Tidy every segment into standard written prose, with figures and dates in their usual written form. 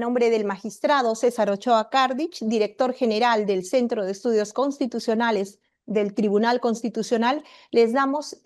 nombre del magistrado César Ochoa Kardich, director general del Centro de Estudios Constitucionales del Tribunal Constitucional, les damos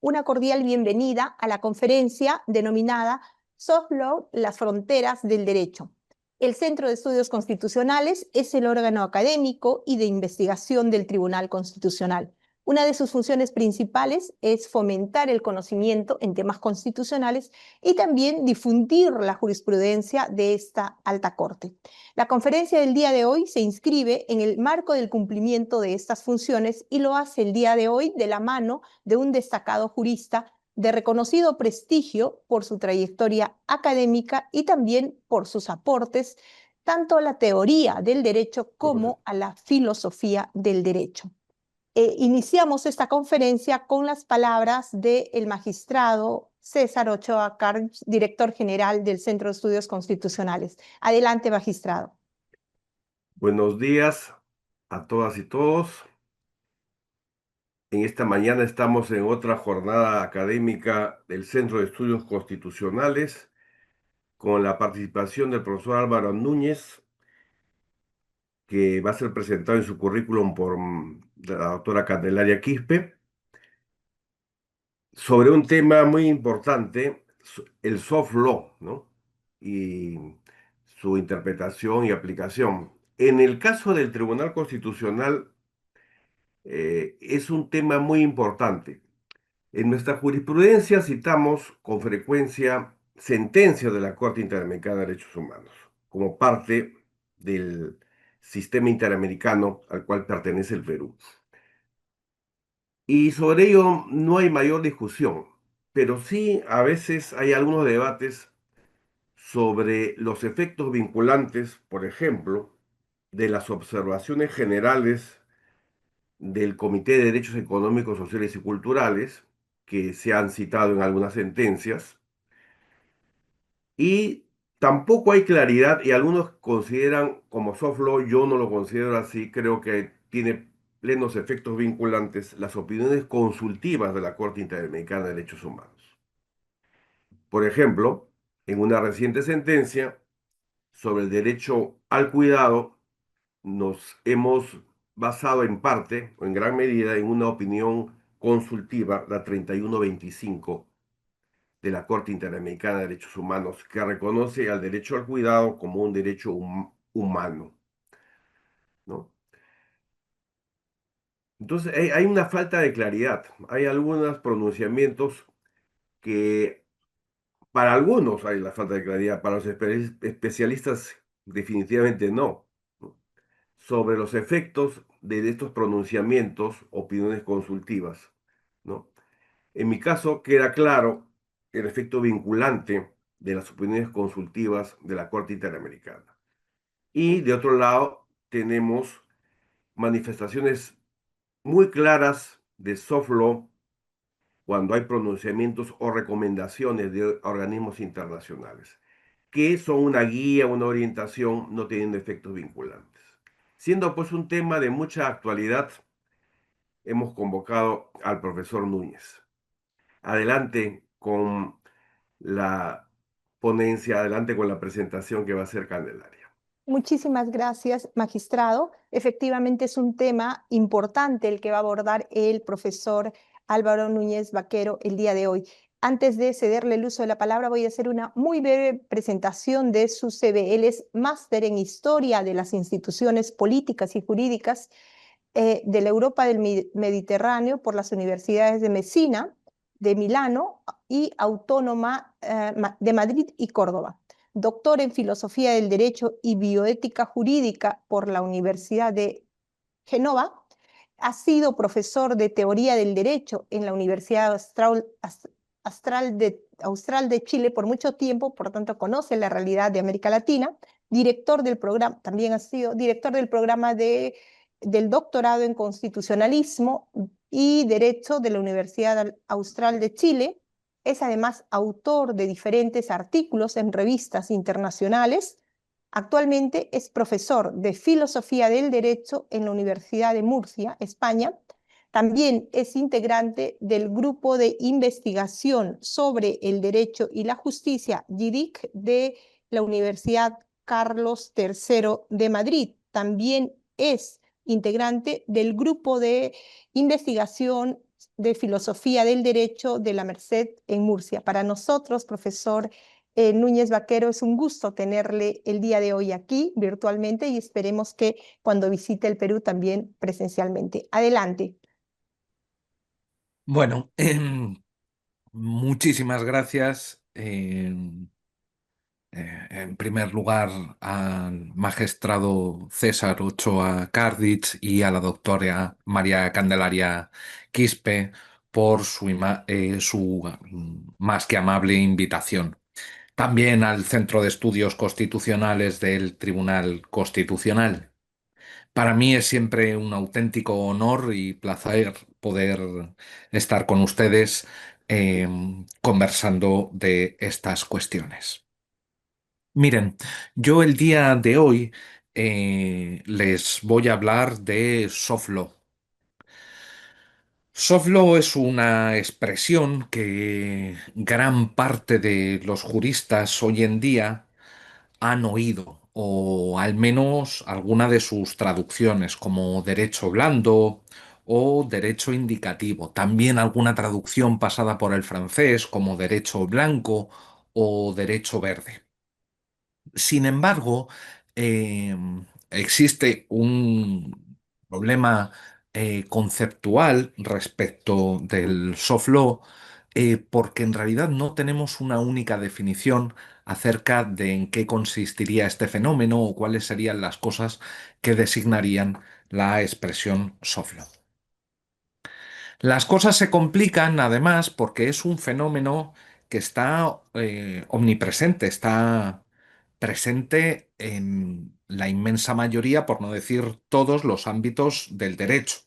una cordial bienvenida a la conferencia denominada Soft Law, las fronteras del derecho. El Centro de Estudios Constitucionales es el órgano académico y de investigación del Tribunal Constitucional. Una de sus funciones principales es fomentar el conocimiento en temas constitucionales y también difundir la jurisprudencia de esta alta corte. La conferencia del día de hoy se inscribe en el marco del cumplimiento de estas funciones y lo hace el día de hoy de la mano de un destacado jurista de reconocido prestigio por su trayectoria académica y también por sus aportes tanto a la teoría del derecho como a la filosofía del derecho. Iniciamos esta conferencia con las palabras del magistrado César Ochoa Kardich, director general del Centro de Estudios Constitucionales. Adelante, magistrado. Buenos días a todas y todos. En esta mañana estamos en otra jornada académica del Centro de Estudios Constitucionales con la participación del profesor Álvaro Núñez, que va a ser presentado en su currículum por la doctora Candelaria Quispe, sobre un tema muy importante, el soft law, ¿no? Y su interpretación y aplicación. En el caso del Tribunal Constitucional, es un tema muy importante. En nuestra jurisprudencia citamos con frecuencia sentencias de la Corte Interamericana de Derechos Humanos como parte del sistema interamericano al cual pertenece el Perú. Y sobre ello no hay mayor discusión, pero sí a veces hay algunos debates sobre los efectos vinculantes, por ejemplo, de las observaciones generales del Comité de Derechos Económicos, Sociales y Culturales, que se han citado en algunas sentencias, y tampoco hay claridad, y algunos consideran como soft law, yo no lo considero así, creo que tiene plenos efectos vinculantes las opiniones consultivas de la Corte Interamericana de Derechos Humanos. Por ejemplo, en una reciente sentencia sobre el derecho al cuidado, nos hemos basado en parte o en gran medida en una opinión consultiva, la 3125 de la Corte Interamericana de Derechos Humanos, que reconoce al derecho al cuidado como un derecho humano, ¿no? Entonces hay una falta de claridad, hay algunos pronunciamientos que para algunos hay la falta de claridad, para los especialistas definitivamente no, ¿no? Sobre los efectos de estos pronunciamientos, opiniones consultivas, ¿no? En mi caso queda claro el efecto vinculante de las opiniones consultivas de la Corte Interamericana. Y de otro lado tenemos manifestaciones muy claras de soft law cuando hay pronunciamientos o recomendaciones de organismos internacionales, que son una guía, una orientación, no teniendo efectos vinculantes. Siendo pues un tema de mucha actualidad, hemos convocado al profesor Núñez. Adelante con la ponencia, adelante con la presentación que va a hacer Candelaria. Muchísimas gracias, magistrado. Efectivamente es un tema importante el que va a abordar el profesor Álvaro Núñez Vaquero el día de hoy. Antes de cederle el uso de la palabra, voy a hacer una muy breve presentación de su CV. Él es máster en Historia de las Instituciones Políticas y Jurídicas de la Europa del Mediterráneo por las universidades de Messina, de Milano y Autónoma de Madrid y Córdoba. Doctor en Filosofía del Derecho y Bioética Jurídica por la Universidad de Génova. Ha sido profesor de Teoría del Derecho en la Universidad Austral de Chile por mucho tiempo, por tanto conoce la realidad de América Latina. Director del programa, también ha sido director del programa del doctorado en Constitucionalismo y Derecho de la Universidad Austral de Chile. Es además autor de diferentes artículos en revistas internacionales. Actualmente es profesor de Filosofía del Derecho en la Universidad de Murcia, España. También es integrante del Grupo de Investigación sobre el Derecho y la Justicia, GIDIC, de la Universidad Carlos III de Madrid. También es integrante del grupo de investigación de filosofía del derecho de la Merced en Murcia. Para nosotros, profesor Núñez Vaquero, es un gusto tenerle el día de hoy aquí virtualmente y esperemos que cuando visite el Perú también presencialmente. Adelante. Bueno, muchísimas gracias. En primer lugar, al magistrado César Ochoa Cardich y a la doctora María Candelaria Quispe por su más que amable invitación. También al Centro de Estudios Constitucionales del Tribunal Constitucional. Para mí es siempre un auténtico honor y placer poder estar con ustedes eh, conversando de estas cuestiones. Miren, yo el día de hoy les voy a hablar de soft law. Soft law es una expresión que gran parte de los juristas hoy en día han oído, o al menos alguna de sus traducciones, como derecho blando o derecho indicativo. También alguna traducción pasada por el francés, como derecho blanco o derecho verde. Sin embargo, eh, existe un problema conceptual respecto del soft law, porque en realidad no tenemos una única definición acerca de en qué consistiría este fenómeno o cuáles serían las cosas que designarían la expresión soft law. Las cosas se complican además porque es un fenómeno que está omnipresente, está presente en la inmensa mayoría, por no decir todos, los ámbitos del derecho.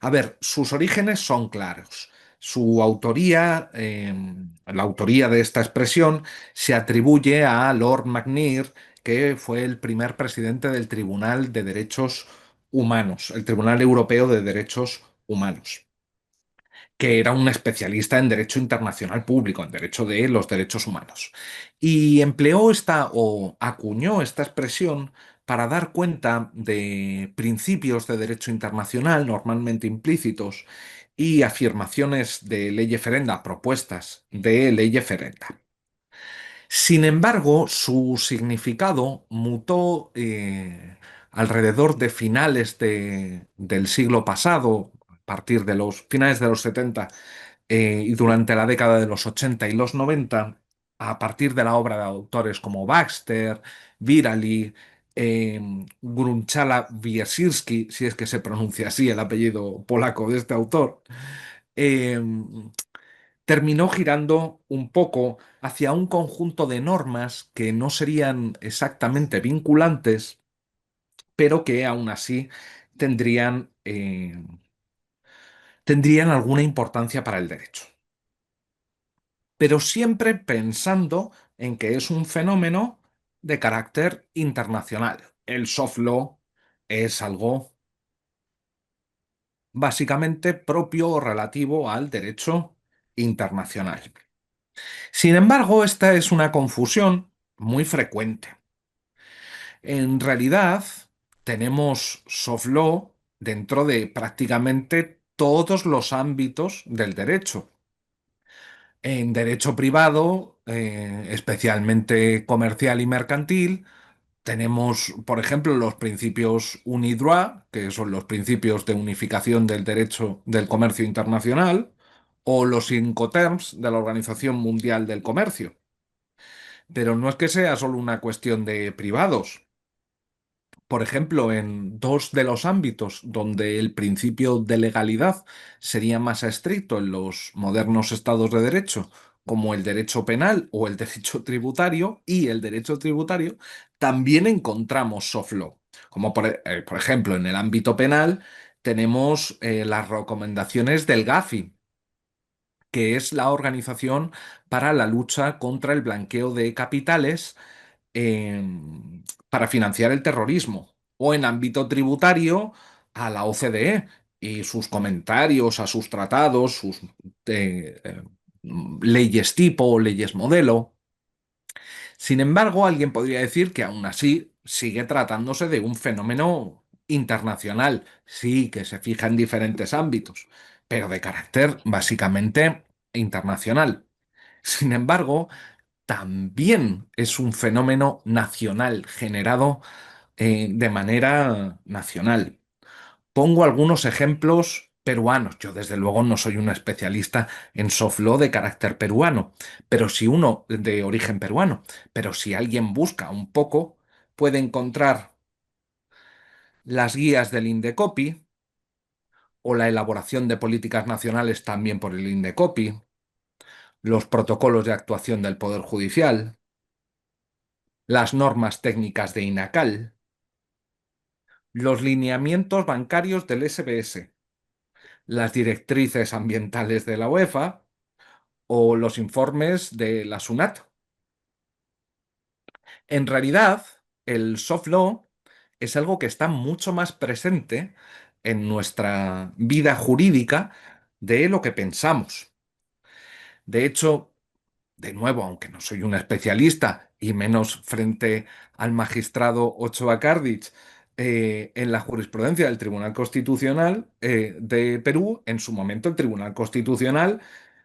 A ver, sus orígenes son claros. Su autoría, la autoría de esta expresión, se atribuye a Lord McNair, que fue el primer presidente del Tribunal de Derechos Humanos, el Tribunal Europeo de Derechos Humanos, que era un especialista en derecho internacional público, en derecho de los derechos humanos. Y empleó esta o acuñó esta expresión para dar cuenta de principios de derecho internacional normalmente implícitos y afirmaciones de ley ferenda, propuestas de ley ferenda. Sin embargo, su significado mutó alrededor de finales del siglo pasado, a partir de los finales de los 70 y durante la década de los 80 y los 90, a partir de la obra de autores como Baxter, Virali, Grunchala Wierzyrski, si es que se pronuncia así el apellido polaco de este autor, eh, terminó girando un poco hacia un conjunto de normas que no serían exactamente vinculantes, pero que aún así tendrían, tendrían alguna importancia para el derecho. Pero siempre pensando en que es un fenómeno de carácter internacional. El soft law es algo básicamente propio o relativo al derecho internacional. Sin embargo, esta es una confusión muy frecuente. En realidad, tenemos soft law dentro de prácticamente todos los ámbitos del derecho. En derecho privado, especialmente comercial y mercantil, tenemos, por ejemplo, los principios UNIDROIT, que son los principios de unificación del derecho del comercio internacional, o los Incoterms de la Organización Mundial del Comercio. Pero no es que sea solo una cuestión de privados. Por ejemplo, en dos de los ámbitos donde el principio de legalidad sería más estricto en los modernos estados de derecho, como el derecho penal o el derecho tributario y el derecho tributario, también encontramos soft law. Como por ejemplo, en el ámbito penal tenemos las recomendaciones del GAFI, que es la Organización para la Lucha contra el Blanqueo de Capitales para financiar el terrorismo, o en ámbito tributario a la OCDE y sus comentarios a sus tratados, sus leyes tipo o leyes modelo. Sin embargo, alguien podría decir que aún así sigue tratándose de un fenómeno internacional, sí, que se fija en diferentes ámbitos, pero de carácter básicamente internacional. Sin embargo, también es un fenómeno nacional, generado de manera nacional. Pongo algunos ejemplos peruanos. Yo, desde luego, no soy un especialista en soft law de carácter peruano, pero si uno de origen peruano, pero si alguien busca un poco, puede encontrar las guías del INDECOPI o la elaboración de políticas nacionales también por el INDECOPI, los protocolos de actuación del Poder Judicial, las normas técnicas de INACAL, los lineamientos bancarios del SBS, las directrices ambientales de la UEFA o los informes de la SUNAT. En realidad, el soft law es algo que está mucho más presente en nuestra vida jurídica de lo que pensamos. De hecho, de nuevo, aunque no soy un especialista y menos frente al magistrado Ochoa Cárdiz, en la jurisprudencia del Tribunal Constitucional de Perú, en su momento el Tribunal Constitucional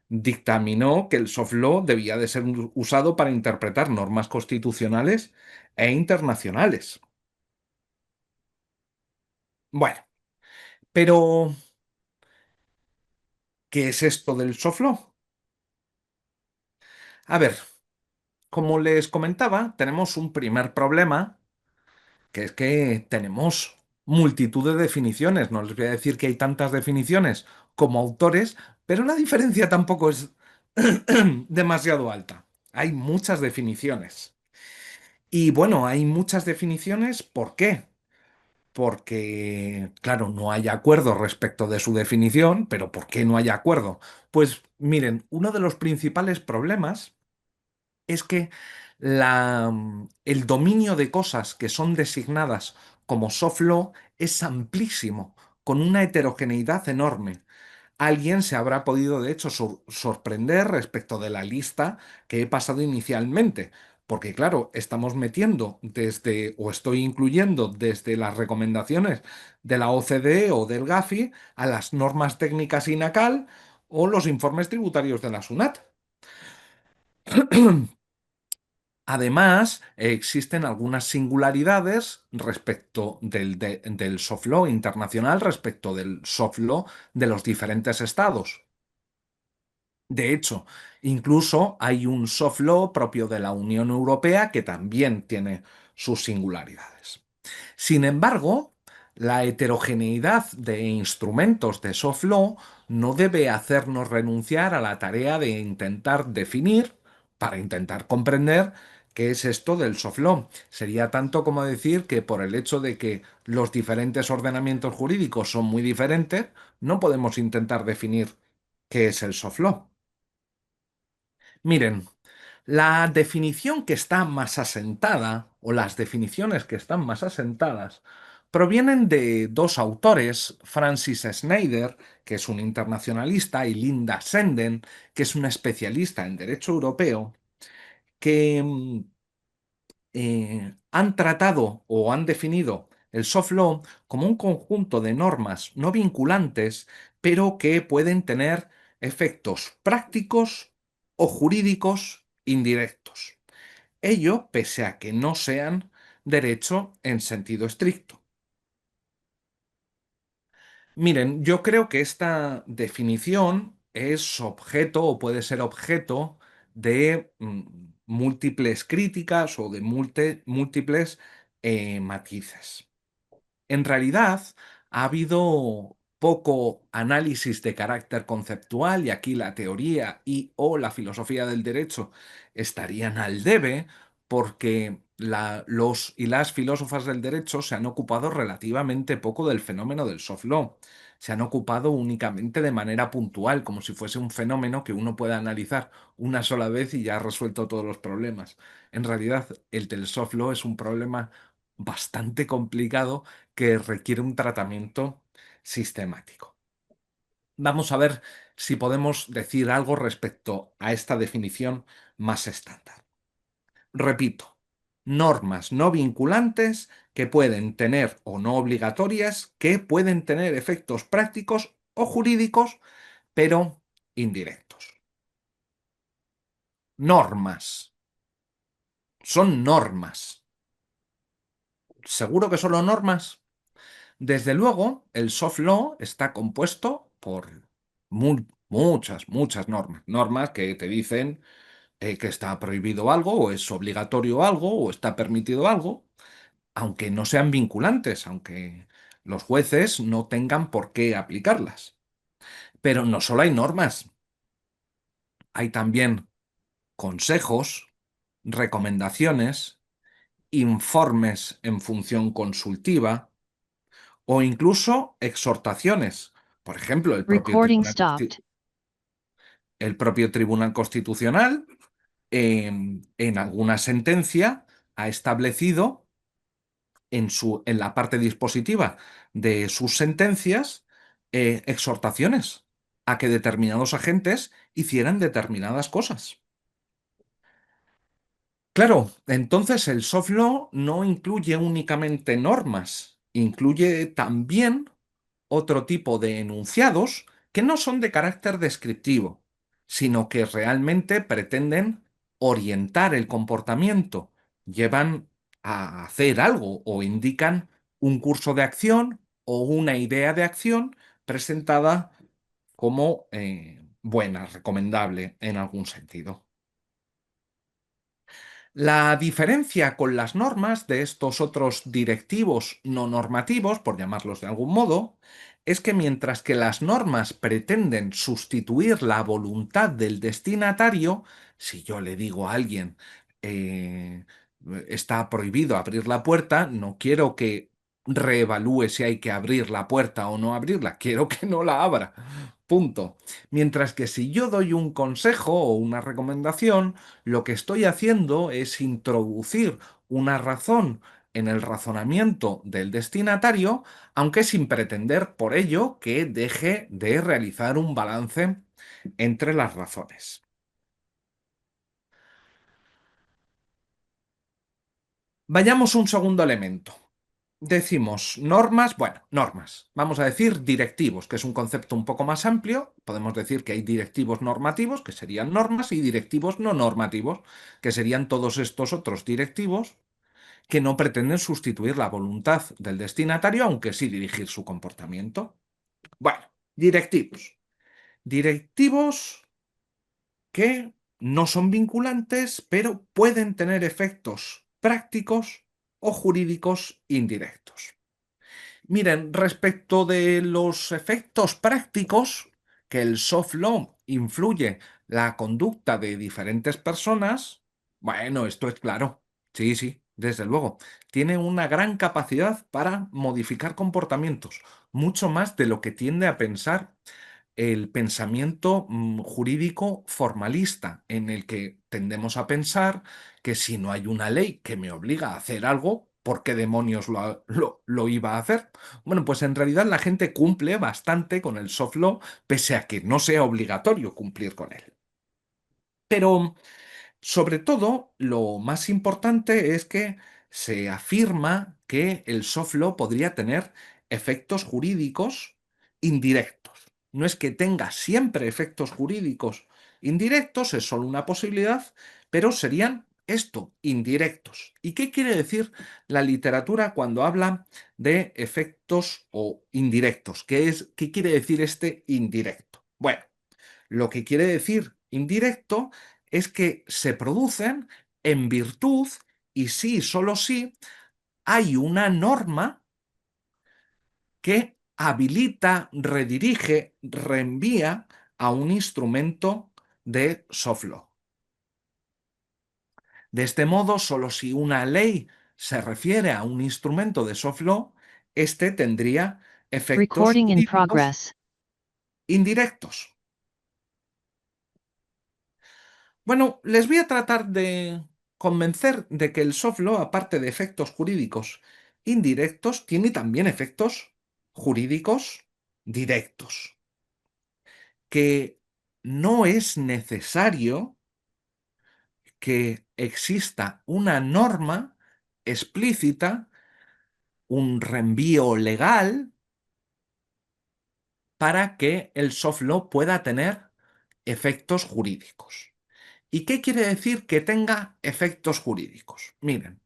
dictaminó que el soft law debía de ser usado para interpretar normas constitucionales e internacionales. Bueno, pero ¿qué es esto del soft law? A ver, como les comentaba, tenemos un primer problema, que es que tenemos multitud de definiciones. No les voy a decir que hay tantas definiciones como autores, pero la diferencia tampoco es demasiado alta. Hay muchas definiciones. Y bueno, hay muchas definiciones. ¿Por qué? Porque, claro, no hay acuerdo respecto de su definición, pero ¿por qué no hay acuerdo? Pues miren, uno de los principales problemas es que el dominio de cosas que son designadas como soft law es amplísimo, con una heterogeneidad enorme. Alguien se habrá podido, de hecho, sorprender respecto de la lista que he pasado inicialmente, porque claro, estamos metiendo desde, o estoy incluyendo desde las recomendaciones de la OCDE o del GAFI a las normas técnicas INACAL o los informes tributarios de la SUNAT. Además, existen algunas singularidades respecto del soft law internacional respecto del soft law de los diferentes estados. De hecho, incluso hay un soft law propio de la Unión Europea que también tiene sus singularidades. Sin embargo, la heterogeneidad de instrumentos de soft law no debe hacernos renunciar a la tarea de intentar definir, para intentar comprender qué es esto del soft law. Sería tanto como decir que por el hecho de que los diferentes ordenamientos jurídicos son muy diferentes, no podemos intentar definir qué es el soft law. Miren, la definición que está más asentada, o las definiciones que están más asentadas, provienen de dos autores, Francis Snyder, que es un internacionalista, y Linda Senden, que es una especialista en derecho europeo, que han tratado o han definido el soft law como un conjunto de normas no vinculantes, pero que pueden tener efectos prácticos o jurídicos indirectos. Ello pese a que no sean derecho en sentido estricto. Miren, yo creo que esta definición es objeto o puede ser objeto de múltiples críticas o de múltiples matices. En realidad, ha habido poco análisis de carácter conceptual y aquí la teoría y o la filosofía del derecho estarían al debe porque los y las filósofas del derecho se han ocupado relativamente poco del fenómeno del soft law. Se han ocupado únicamente de manera puntual, como si fuese un fenómeno que uno pueda analizar una sola vez y ya ha resuelto todos los problemas. En realidad, el del soft law es un problema bastante complicado que requiere un tratamiento sistemático. Vamos a ver si podemos decir algo respecto a esta definición más estándar. Repito, normas no vinculantes que pueden tener o no obligatorias, que pueden tener efectos prácticos o jurídicos, pero indirectos. Normas. Son normas. ¿Seguro que solo normas? Desde luego, el soft law está compuesto por muchas normas. Normas que te dicen que está prohibido algo, o es obligatorio algo, o está permitido algo, aunque no sean vinculantes, aunque los jueces no tengan por qué aplicarlas. Pero no solo hay normas, hay también consejos, recomendaciones, informes en función consultiva o incluso exhortaciones. Por ejemplo, Recording stopped. el propio Tribunal Constitucional en alguna sentencia ha establecido en la parte dispositiva de sus sentencias exhortaciones a que determinados agentes hicieran determinadas cosas. Claro, entonces el soft law no incluye únicamente normas, incluye también otro tipo de enunciados que no son de carácter descriptivo, sino que realmente pretenden orientar el comportamiento, llevan a hacer algo o indican un curso de acción o una idea de acción presentada como buena, recomendable en algún sentido. La diferencia con las normas de estos otros directivos no normativos, por llamarlos de algún modo, es que mientras que las normas pretenden sustituir la voluntad del destinatario, si yo le digo a alguien, eh, está prohibido abrir la puerta, no quiero que reevalúe si hay que abrir la puerta o no abrirla, quiero que no la abra. Punto. Mientras que si yo doy un consejo o una recomendación, lo que estoy haciendo es introducir una razón en el razonamiento del destinatario, aunque sin pretender por ello que deje de realizar un balance entre las razones. Vayamos un segundo elemento. Decimos normas, bueno, normas. Vamos a decir directivos, que es un concepto un poco más amplio. Podemos decir que hay directivos normativos, que serían normas, y directivos no normativos, que serían todos estos otros directivos que no pretenden sustituir la voluntad del destinatario, aunque sí dirigir su comportamiento. Bueno, directivos. Directivos que no son vinculantes, pero pueden tener efectos prácticos o jurídicos indirectos. Miren, respecto de los efectos prácticos, que el soft law influye la conducta de diferentes personas, bueno, esto es claro. Sí, sí, desde luego. Tiene una gran capacidad para modificar comportamientos, mucho más de lo que tiende a pensar el pensamiento jurídico formalista, en el que tendemos a pensar que si no hay una ley que me obliga a hacer algo, ¿por qué demonios lo iba a hacer? Bueno, pues en realidad la gente cumple bastante con el soft law, pese a que no sea obligatorio cumplir con él. Pero sobre todo, lo más importante es que se afirma que el soft law podría tener efectos jurídicos indirectos. No es que tenga siempre efectos jurídicos indirectos, es solo una posibilidad, pero serían esto, indirectos. ¿Y qué quiere decir la literatura cuando habla de efectos o indirectos? ¿Qué quiere decir este indirecto? Bueno, lo que quiere decir indirecto es que se producen en virtud y sí, solo sí, hay una norma que habilita, redirige, reenvía a un instrumento de soft law. De este modo, solo si una ley se refiere a un instrumento de soft law, este tendría efectos Recording in jurídicos progress. indirectos. Bueno, les voy a tratar de convencer de que el soft law, aparte de efectos jurídicos indirectos, tiene también efectos jurídicos directos, que no es necesario que exista una norma explícita, un reenvío legal, para que el soft law pueda tener efectos jurídicos. ¿Y qué quiere decir que tenga efectos jurídicos? Miren,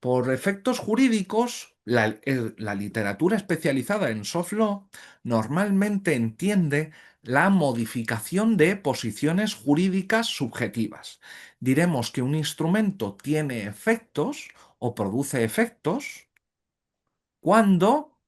por efectos jurídicos, la literatura especializada en soft law normalmente entiende la modificación de posiciones jurídicas subjetivas. Diremos que un instrumento tiene efectos o produce efectos cuando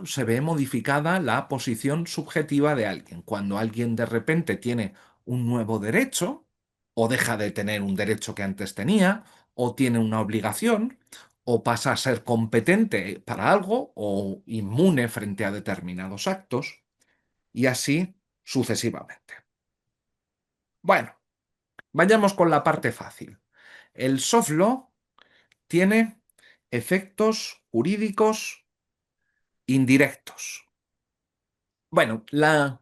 se ve modificada la posición subjetiva de alguien. Cuando alguien de repente tiene un nuevo derecho, o deja de tener un derecho que antes tenía, o tiene una obligación, o pasa a ser competente para algo, o inmune frente a determinados actos, y así sucesivamente. Bueno, vayamos con la parte fácil. El soft law tiene efectos jurídicos indirectos. Bueno, la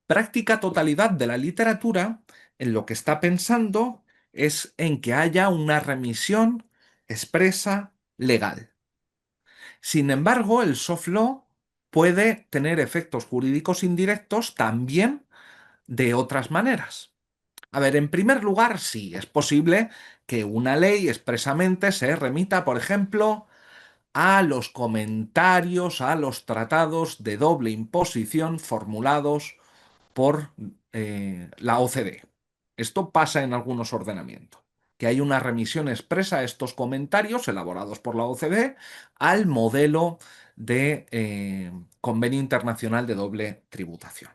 práctica totalidad de la literatura en lo que está pensando es en que haya una remisión expresa legal. Sin embargo, el soft law puede tener efectos jurídicos indirectos también de otras maneras. A ver, en primer lugar, sí, es posible que una ley expresamente se remita, por ejemplo, a los comentarios, a los tratados de doble imposición formulados por la OCDE. Esto pasa en algunos ordenamientos, que hay una remisión expresa a estos comentarios elaborados por la OCDE al modelo de Convenio Internacional de Doble Tributación.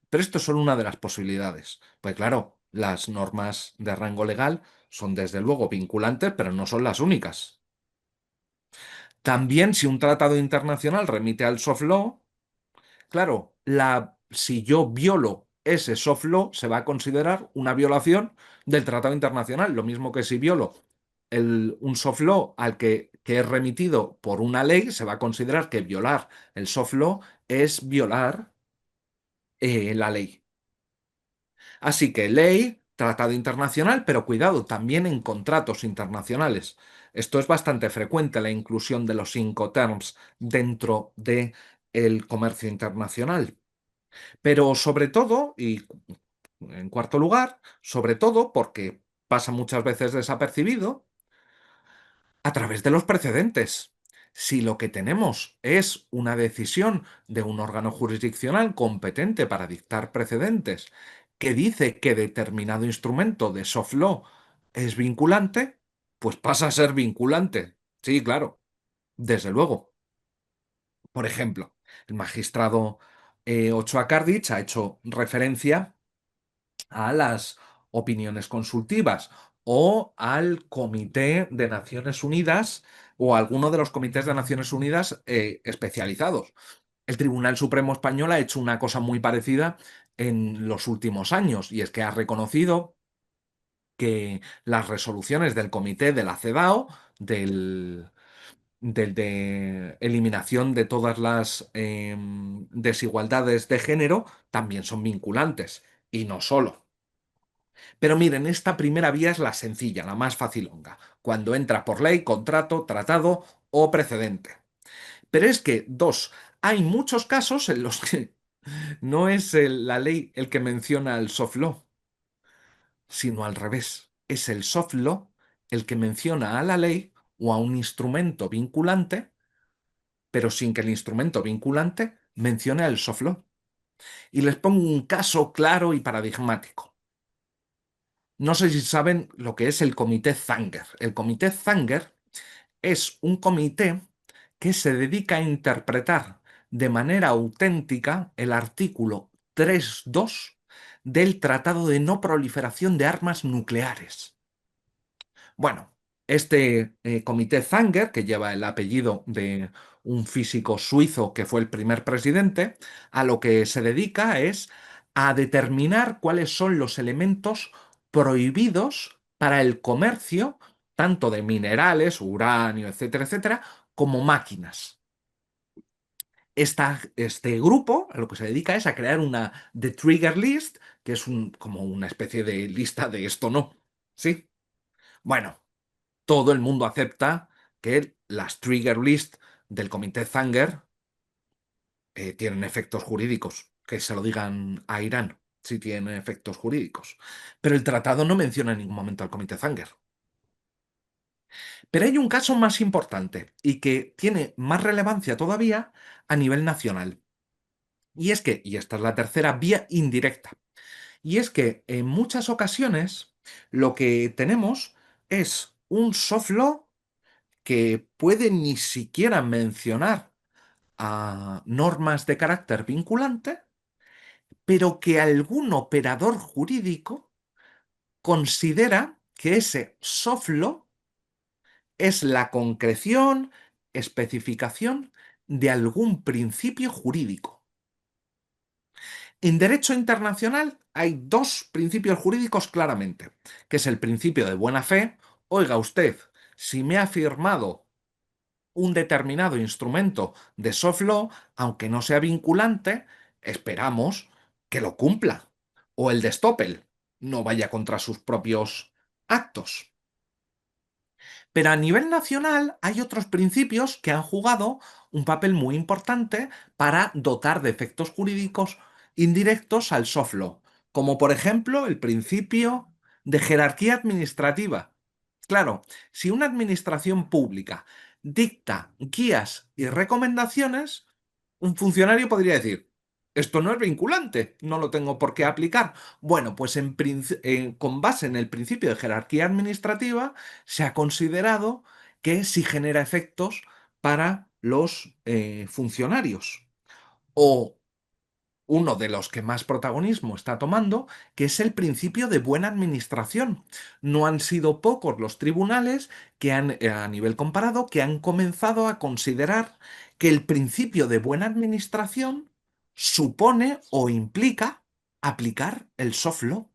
Pero esto es solo una de las posibilidades. Pues claro, las normas de rango legal son desde luego vinculantes, pero no son las únicas. También si un tratado internacional remite al soft law, claro, si yo violo ese soft law, se va a considerar una violación del tratado internacional. Lo mismo que si violo un soft law que es remitido por una ley, se va a considerar que violar el soft law es violar la ley. Así que ley, tratado internacional, pero cuidado, también en contratos internacionales. Esto es bastante frecuente, la inclusión de los Incoterms dentro del comercio internacional. Pero sobre todo, y en cuarto lugar, sobre todo porque pasa muchas veces desapercibido, a través de los precedentes. Si lo que tenemos es una decisión de un órgano jurisdiccional competente para dictar precedentes que dice que determinado instrumento de soft law es vinculante, pues pasa a ser vinculante. Sí, claro, desde luego. Por ejemplo, el magistrado Ochoa Cardich ha hecho referencia a las opiniones consultivas o al Comité de Naciones Unidas o a alguno de los comités de Naciones Unidas especializados. El Tribunal Supremo Español ha hecho una cosa muy parecida en los últimos años, y es que ha reconocido que las resoluciones del Comité de la CEDAW, de eliminación de todas las desigualdades de género, también son vinculantes, y no solo. Pero miren, esta primera vía es la sencilla, la más facilonga, cuando entra por ley, contrato, tratado o precedente. Pero es que, hay muchos casos en los que no es la ley el que menciona el soft law, sino al revés. Es el soft law el que menciona a la ley o a un instrumento vinculante, pero sin que el instrumento vinculante mencione al soft law. Y les pongo un caso claro y paradigmático. No sé si saben lo que es el Comité Zanger. El Comité Zanger es un comité que se dedica a interpretar de manera auténtica el artículo 3.2 del Tratado de No Proliferación de Armas Nucleares. Bueno, este comité Zanger, que lleva el apellido de un físico suizo que fue el primer presidente, a lo que se dedica es a determinar cuáles son los elementos prohibidos para el comercio, tanto de minerales, uranio, etcétera, etcétera, como máquinas. Este grupo a lo que se dedica es a crear una The Trigger List, que es como una especie de lista de esto no. ¿Sí? Bueno, todo el mundo acepta que las Trigger List del Comité Zanger tienen efectos jurídicos. Que se lo digan a Irán si tienen efectos jurídicos. Pero el tratado no menciona en ningún momento al Comité Zanger. Pero hay un caso más importante y que tiene más relevancia todavía a nivel nacional. Y es que, y esta es la tercera vía indirecta, y es que en muchas ocasiones lo que tenemos es un soft law que puede ni siquiera mencionar a normas de carácter vinculante, pero que algún operador jurídico considera que ese soft law es la concreción, especificación de algún principio jurídico. En derecho internacional hay dos principios jurídicos claramente, que es el principio de buena fe. Oiga usted, si me ha firmado un determinado instrumento de soft law, aunque no sea vinculante, esperamos que lo cumpla. O el de Stoppel, no vaya contra sus propios actos. Pero a nivel nacional hay otros principios que han jugado un papel muy importante para dotar de efectos jurídicos indirectos al soft law, como por ejemplo el principio de jerarquía administrativa. Claro, si una administración pública dicta guías y recomendaciones, un funcionario podría decir, esto no es vinculante, no lo tengo por qué aplicar. Bueno, pues con base en el principio de jerarquía administrativa, se ha considerado que sí genera efectos para los funcionarios. O uno de los que más protagonismo está tomando, que es el principio de buena administración. No han sido pocos los tribunales que a nivel comparado, que han comenzado a considerar que el principio de buena administración supone o implica aplicar el soft law.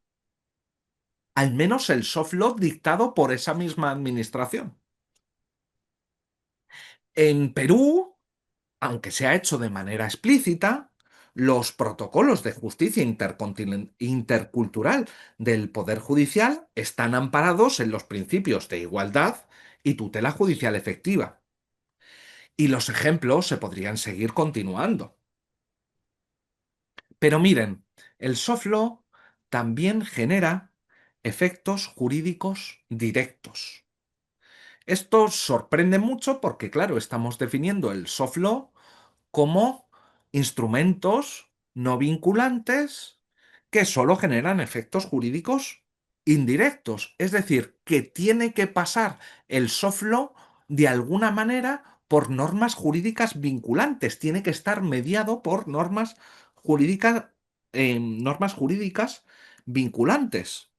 Al menos el soft law dictado por esa misma administración. En Perú, aunque se ha hecho de manera explícita, los protocolos de justicia intercultural del Poder Judicial están amparados en los principios de igualdad y tutela judicial efectiva. Y los ejemplos se podrían seguir continuando. Pero miren, el soft law también genera efectos jurídicos directos. Esto sorprende mucho porque, claro, estamos definiendo el soft law como instrumentos no vinculantes que solo generan efectos jurídicos indirectos. Es decir, que tiene que pasar el soft law de alguna manera por normas jurídicas vinculantes. Tiene que estar mediado por normas jurídicas vinculantes.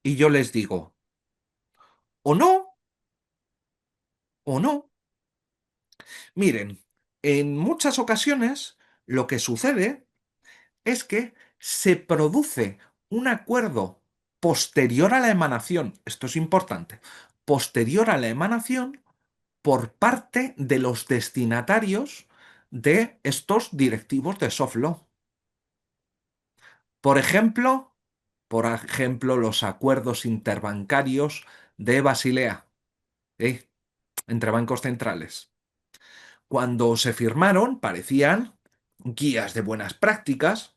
Y yo les digo, o no, o no. Miren, en muchas ocasiones lo que sucede es que se produce un acuerdo posterior a la emanación, esto es importante, posterior a la emanación por parte de los destinatarios de estos directivos de soft law. Por ejemplo, los acuerdos interbancarios de Basilea, entre bancos centrales. Cuando se firmaron, parecían guías de buenas prácticas,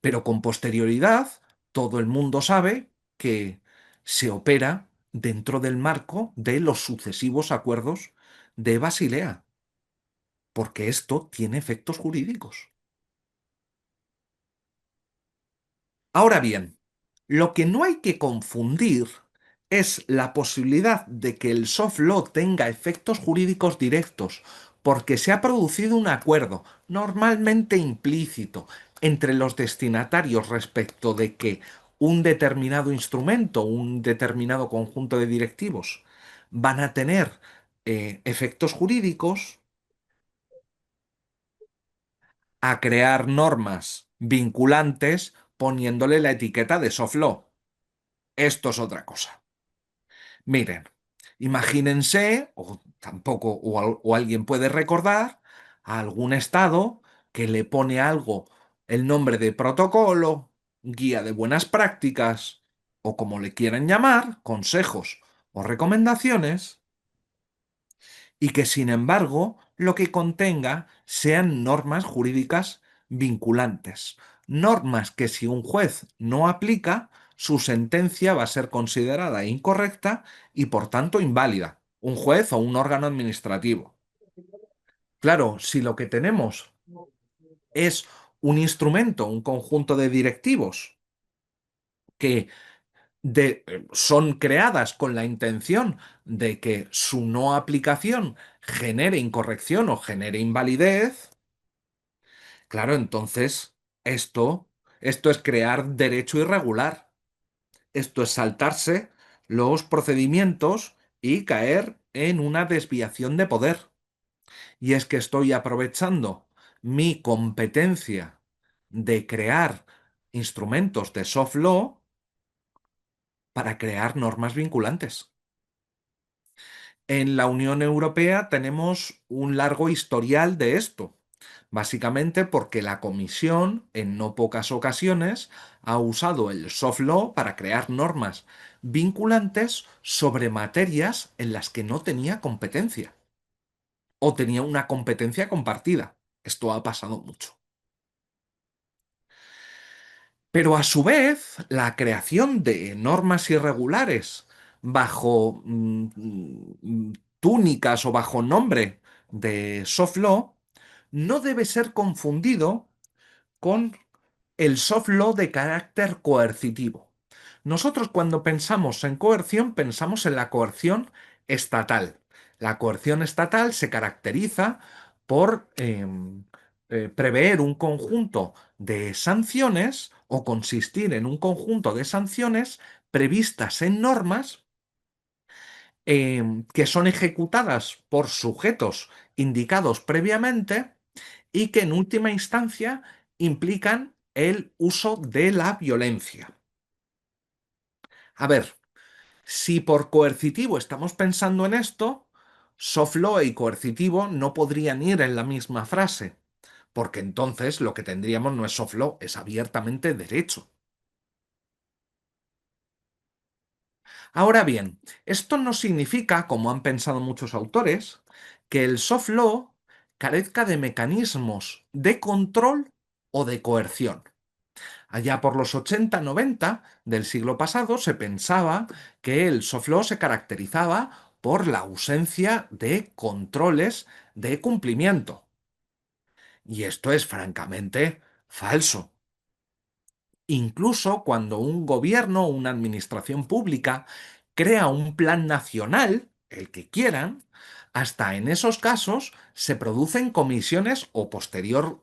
pero con posterioridad todo el mundo sabe que se opera dentro del marco de los sucesivos acuerdos de Basilea, porque esto tiene efectos jurídicos. Ahora bien, lo que no hay que confundir es la posibilidad de que el soft law tenga efectos jurídicos directos, porque se ha producido un acuerdo, normalmente implícito, entre los destinatarios respecto de que un determinado instrumento, un determinado conjunto de directivos van a tener efectos jurídicos, a crear normas vinculantes poniéndole la etiqueta de soft law. Esto es otra cosa. Miren, imagínense, o tampoco, o alguien puede recordar, a algún estado que le pone algo, el nombre de protocolo, guía de buenas prácticas, o como le quieran llamar, consejos o recomendaciones, y que sin embargo lo que contenga sean normas jurídicas vinculantes. Normas que si un juez no aplica, su sentencia va a ser considerada incorrecta y por tanto inválida. Un juez o un órgano administrativo. Claro, si lo que tenemos es un instrumento, un conjunto de directivos que son creadas con la intención de que su no aplicación genere incorrección o genere invalidez, claro, entonces esto, esto es crear derecho irregular. Esto es saltarse los procedimientos y caer en una desviación de poder. Y es que estoy aprovechando mi competencia de crear instrumentos de soft law para crear normas vinculantes. En la Unión Europea tenemos un largo historial de esto, básicamente porque la Comisión, en no pocas ocasiones, ha usado el soft law para crear normas vinculantes sobre materias en las que no tenía competencia o tenía una competencia compartida. Esto ha pasado mucho. Pero a su vez, la creación de normas irregulares bajo túnicas o bajo nombre de soft law no debe ser confundido con el soft law de carácter coercitivo. Nosotros cuando pensamos en coerción pensamos en la coerción estatal. La coerción estatal se caracteriza por prever un conjunto de sanciones o consistir en un conjunto de sanciones previstas en normas que son ejecutadas por sujetos indicados previamente y que en última instancia implican el uso de la violencia. A ver, si por coercitivo estamos pensando en esto, soft law y coercitivo no podrían ir en la misma frase, porque entonces lo que tendríamos no es soft law, es abiertamente derecho. Ahora bien, esto no significa, como han pensado muchos autores, que el soft law carezca de mecanismos de control o de coerción. Allá por los 80-90 del siglo pasado se pensaba que el soft law se caracterizaba por la ausencia de controles de cumplimiento. Y esto es francamente falso. Incluso cuando un gobierno o una administración pública crea un plan nacional, el que quieran, hasta en esos casos se producen comisiones o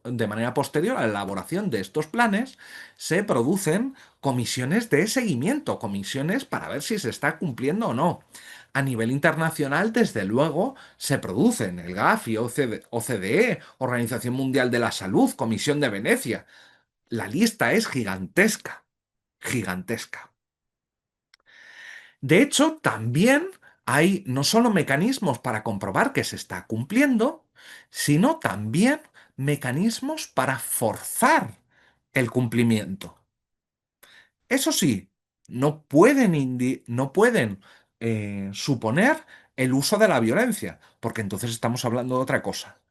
de manera posterior a la elaboración de estos planes, se producen comisiones de seguimiento, comisiones para ver si se está cumpliendo o no. A nivel internacional, desde luego, se producen el GAFI, OCDE, Organización Mundial de la Salud, Comisión de Venecia. La lista es gigantesca, gigantesca. De hecho, también hay no solo mecanismos para comprobar que se está cumpliendo, sino también mecanismos para forzar el cumplimiento. Eso sí, no pueden suponer el uso de la violencia, porque entonces estamos hablando de otra cosa.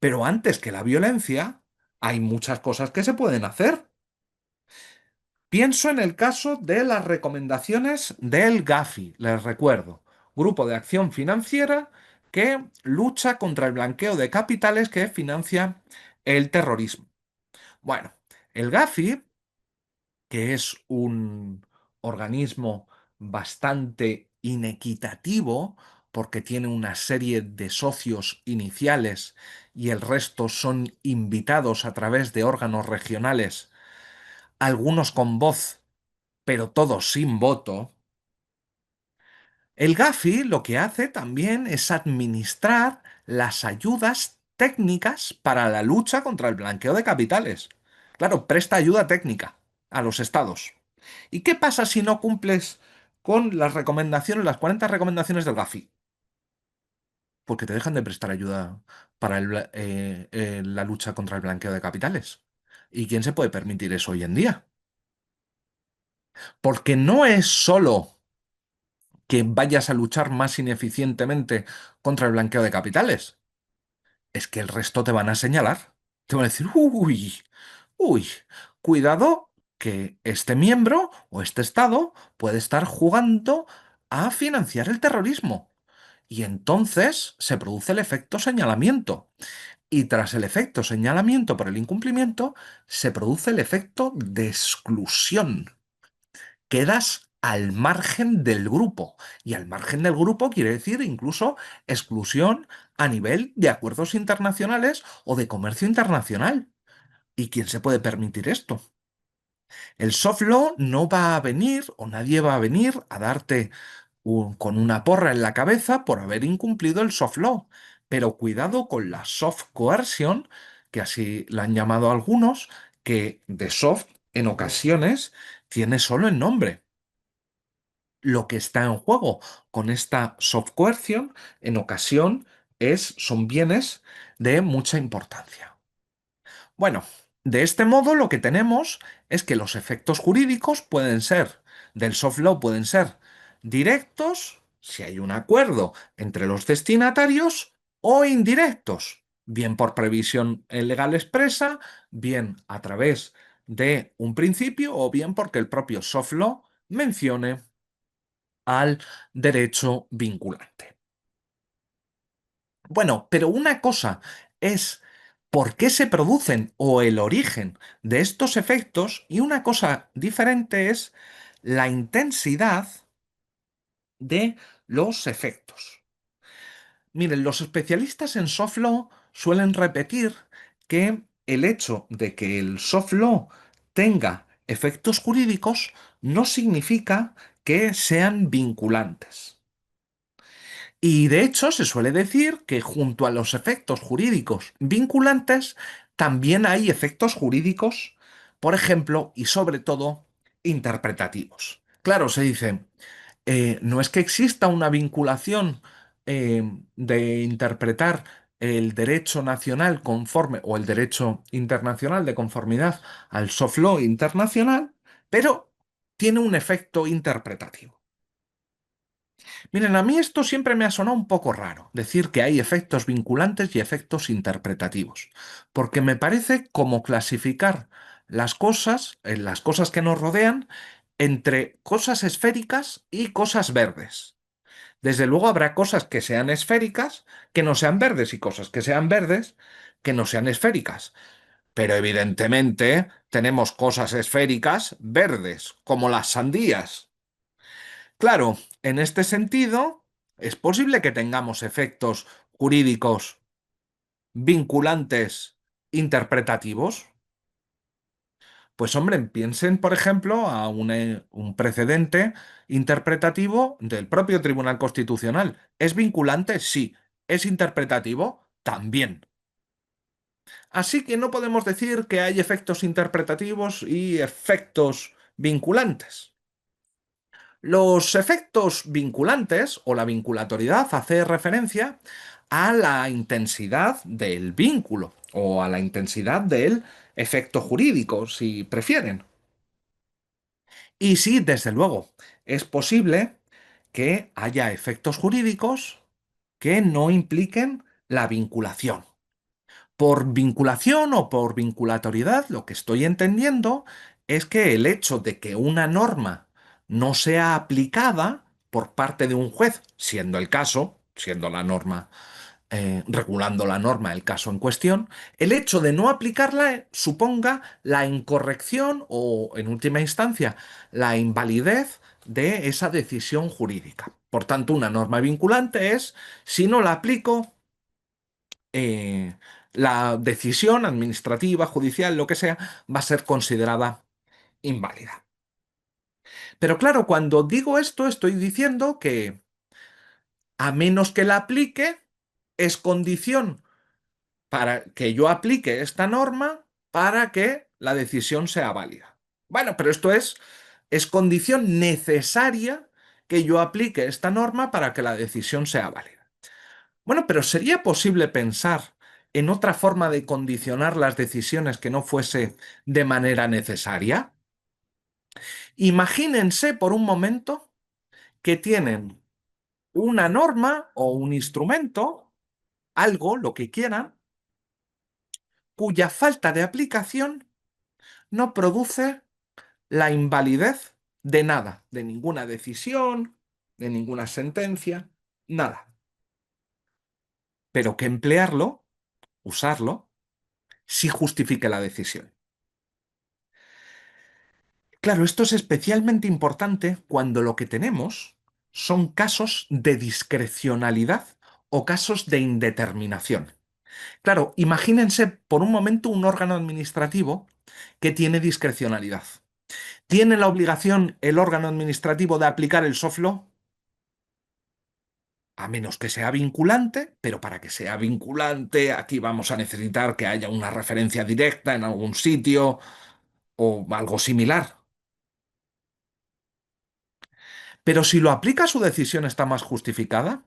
Pero antes que la violencia, hay muchas cosas que se pueden hacer. Pienso en el caso de las recomendaciones del GAFI, les recuerdo, Grupo de Acción Financiera que lucha contra el blanqueo de capitales que financia el terrorismo. Bueno, el GAFI, que es un organismo bastante inequitativo, porque tiene una serie de socios iniciales y el resto son invitados a través de órganos regionales, algunos con voz pero todos sin voto, el GAFI lo que hace también es administrar las ayudas técnicas para la lucha contra el blanqueo de capitales. Claro, presta ayuda técnica a los estados. ¿Y qué pasa si no cumples con las recomendaciones, las 40 recomendaciones del GAFI? Porque te dejan de prestar ayuda para la lucha contra el blanqueo de capitales. ¿Y quién se puede permitir eso hoy en día? Porque no es solo que vayas a luchar más ineficientemente contra el blanqueo de capitales, es que el resto te van a señalar. Te van a decir, uy, uy, cuidado que este miembro o este Estado puede estar jugando a financiar el terrorismo. Y entonces se produce el efecto señalamiento. Y tras el efecto señalamiento por el incumplimiento, se produce el efecto de exclusión. Quedas al margen del grupo. Y al margen del grupo quiere decir incluso exclusión a nivel de acuerdos internacionales o de comercio internacional. ¿Y quién se puede permitir esto? El soft law no va a venir o nadie va a venir a darte con una porra en la cabeza por haber incumplido el soft law. Pero cuidado con la soft coercion, que así la han llamado algunos, que de soft en ocasiones tiene solo el nombre. Lo que está en juego con esta soft coercion en ocasión son bienes de mucha importancia. Bueno, de este modo lo que tenemos es que los efectos jurídicos pueden ser, del soft law pueden ser directos, si hay un acuerdo entre los destinatarios, o indirectos, bien por previsión legal expresa, bien a través de un principio, o bien porque el propio soft law mencione al derecho vinculante. Bueno, pero una cosa es por qué se producen o el origen de estos efectos y una cosa diferente es la intensidad de los efectos. Miren, los especialistas en soft law suelen repetir que el hecho de que el soft law tenga efectos jurídicos no significa que sean vinculantes. Y de hecho se suele decir que junto a los efectos jurídicos vinculantes, también hay efectos jurídicos, por ejemplo, y sobre todo, interpretativos. Claro, se dice, no es que exista una vinculación de interpretar el derecho nacional conforme o el derecho internacional de conformidad al soft law internacional, pero tiene un efecto interpretativo. Miren, a mí esto siempre me ha sonado un poco raro, decir que hay efectos vinculantes y efectos interpretativos, porque me parece como clasificar las cosas que nos rodean, entre cosas esféricas y cosas verdes. Desde luego habrá cosas que sean esféricas que no sean verdes y cosas que sean verdes que no sean esféricas. Pero evidentemente tenemos cosas esféricas verdes, como las sandías. Claro, en este sentido, es posible que tengamos efectos jurídicos vinculantes interpretativos. Pues hombre, piensen, por ejemplo, a un precedente interpretativo del propio Tribunal Constitucional. ¿Es vinculante? Sí. ¿Es interpretativo? También. Así que no podemos decir que hay efectos interpretativos y efectos vinculantes. Los efectos vinculantes o la vinculatoriedad hace referencia a la intensidad del vínculo o a la intensidad del efecto jurídico, si prefieren. Y sí, desde luego, es posible que haya efectos jurídicos que no impliquen la vinculación. Por vinculación o por vinculatoriedad, lo que estoy entendiendo es que el hecho de que una norma no sea aplicada por parte de un juez, siendo el caso, siendo la norma, regulando la norma el caso en cuestión, el hecho de no aplicarla suponga la incorrección o, en última instancia, la invalidez de esa decisión jurídica. Por tanto, una norma vinculante es, si no la aplico, eh, la decisión administrativa, judicial, lo que sea, va a ser considerada inválida. Pero claro, cuando digo esto, estoy diciendo que a menos que la aplique, es condición para que yo aplique esta norma para que la decisión sea válida. Bueno, pero esto es condición necesaria que yo aplique esta norma para que la decisión sea válida. Bueno, pero ¿sería posible pensar en otra forma de condicionar las decisiones que no fuese de manera necesaria? Imagínense por un momento que tienen una norma o un instrumento, algo, lo que quieran, cuya falta de aplicación no produce la invalidez de nada, de ninguna decisión, de ninguna sentencia, nada. Pero que emplearlo, usarlo, sí justifique la decisión. Claro, esto es especialmente importante cuando lo que tenemos son casos de discrecionalidad o casos de indeterminación. Claro, imagínense por un momento un órgano administrativo que tiene discrecionalidad. ¿Tiene la obligación el órgano administrativo de aplicar el soft law? A menos que sea vinculante, pero para que sea vinculante, aquí vamos a necesitar que haya una referencia directa en algún sitio o algo similar. Pero si lo aplica, su decisión está más justificada.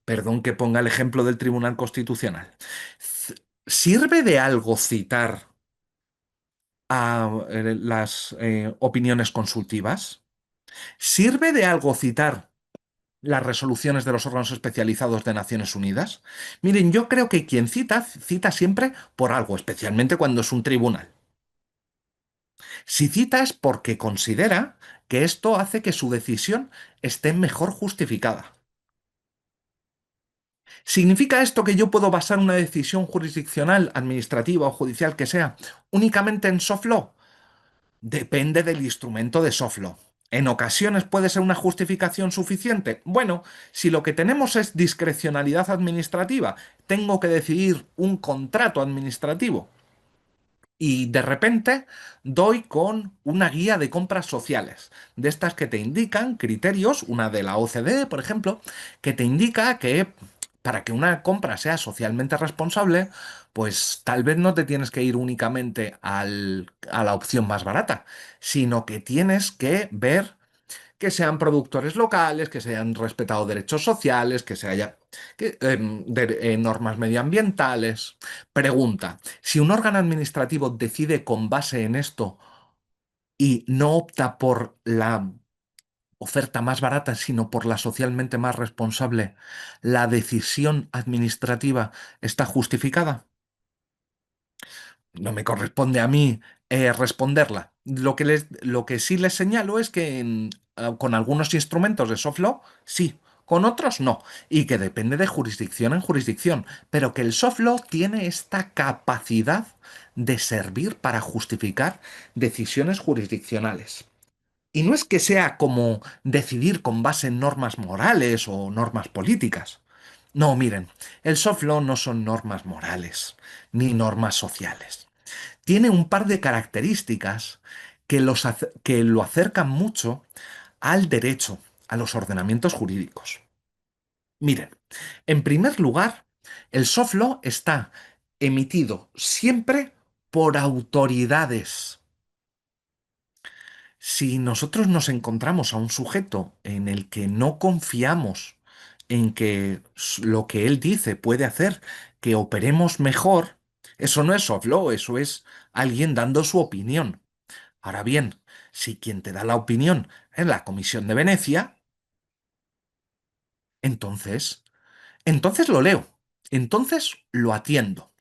Perdón que ponga el ejemplo del Tribunal Constitucional. ¿Sirve de algo citar a las opiniones consultivas? ¿Sirve de algo citar las resoluciones de los órganos especializados de Naciones Unidas? Miren, yo creo que quien cita, cita siempre por algo, especialmente cuando es un tribunal. Si cita es porque considera que esto hace que su decisión esté mejor justificada. ¿Significa esto que yo puedo basar una decisión jurisdiccional, administrativa o judicial que sea únicamente en soft law? Depende del instrumento de soft law. ¿En ocasiones puede ser una justificación suficiente? Bueno, si lo que tenemos es discrecionalidad administrativa, tengo que decidir un contrato administrativo y de repente doy con una guía de compras sociales, de estas que te indican criterios, una de la OCDE, por ejemplo, que te indica que para que una compra sea socialmente responsable, pues tal vez no te tienes que ir únicamente a la opción más barata, sino que tienes que ver que sean productores locales, que se hayan respetado derechos sociales, que se haya normas medioambientales. Pregunta, si un órgano administrativo decide con base en esto y no opta por la oferta más barata, sino por la socialmente más responsable, ¿la decisión administrativa está justificada? No me corresponde a mí responderla. Lo que sí les señalo es que con algunos instrumentos de soft law, sí, con otros no, y que depende de jurisdicción en jurisdicción, pero que el soft law tiene esta capacidad de servir para justificar decisiones jurisdiccionales. Y no es que sea como decidir con base en normas morales o normas políticas. No, miren, el soft law no son normas morales ni normas sociales. Tiene un par de características que lo acercan mucho al derecho, a los ordenamientos jurídicos. Miren, en primer lugar, el soft law está emitido siempre por autoridades. Si nosotros nos encontramos a un sujeto en el que no confiamos en que lo que él dice puede hacer que operemos mejor, eso no es soft law, eso es alguien dando su opinión. Ahora bien, si quien te da la opinión es la Comisión de Venecia, entonces, entonces lo leo, entonces lo atiendo.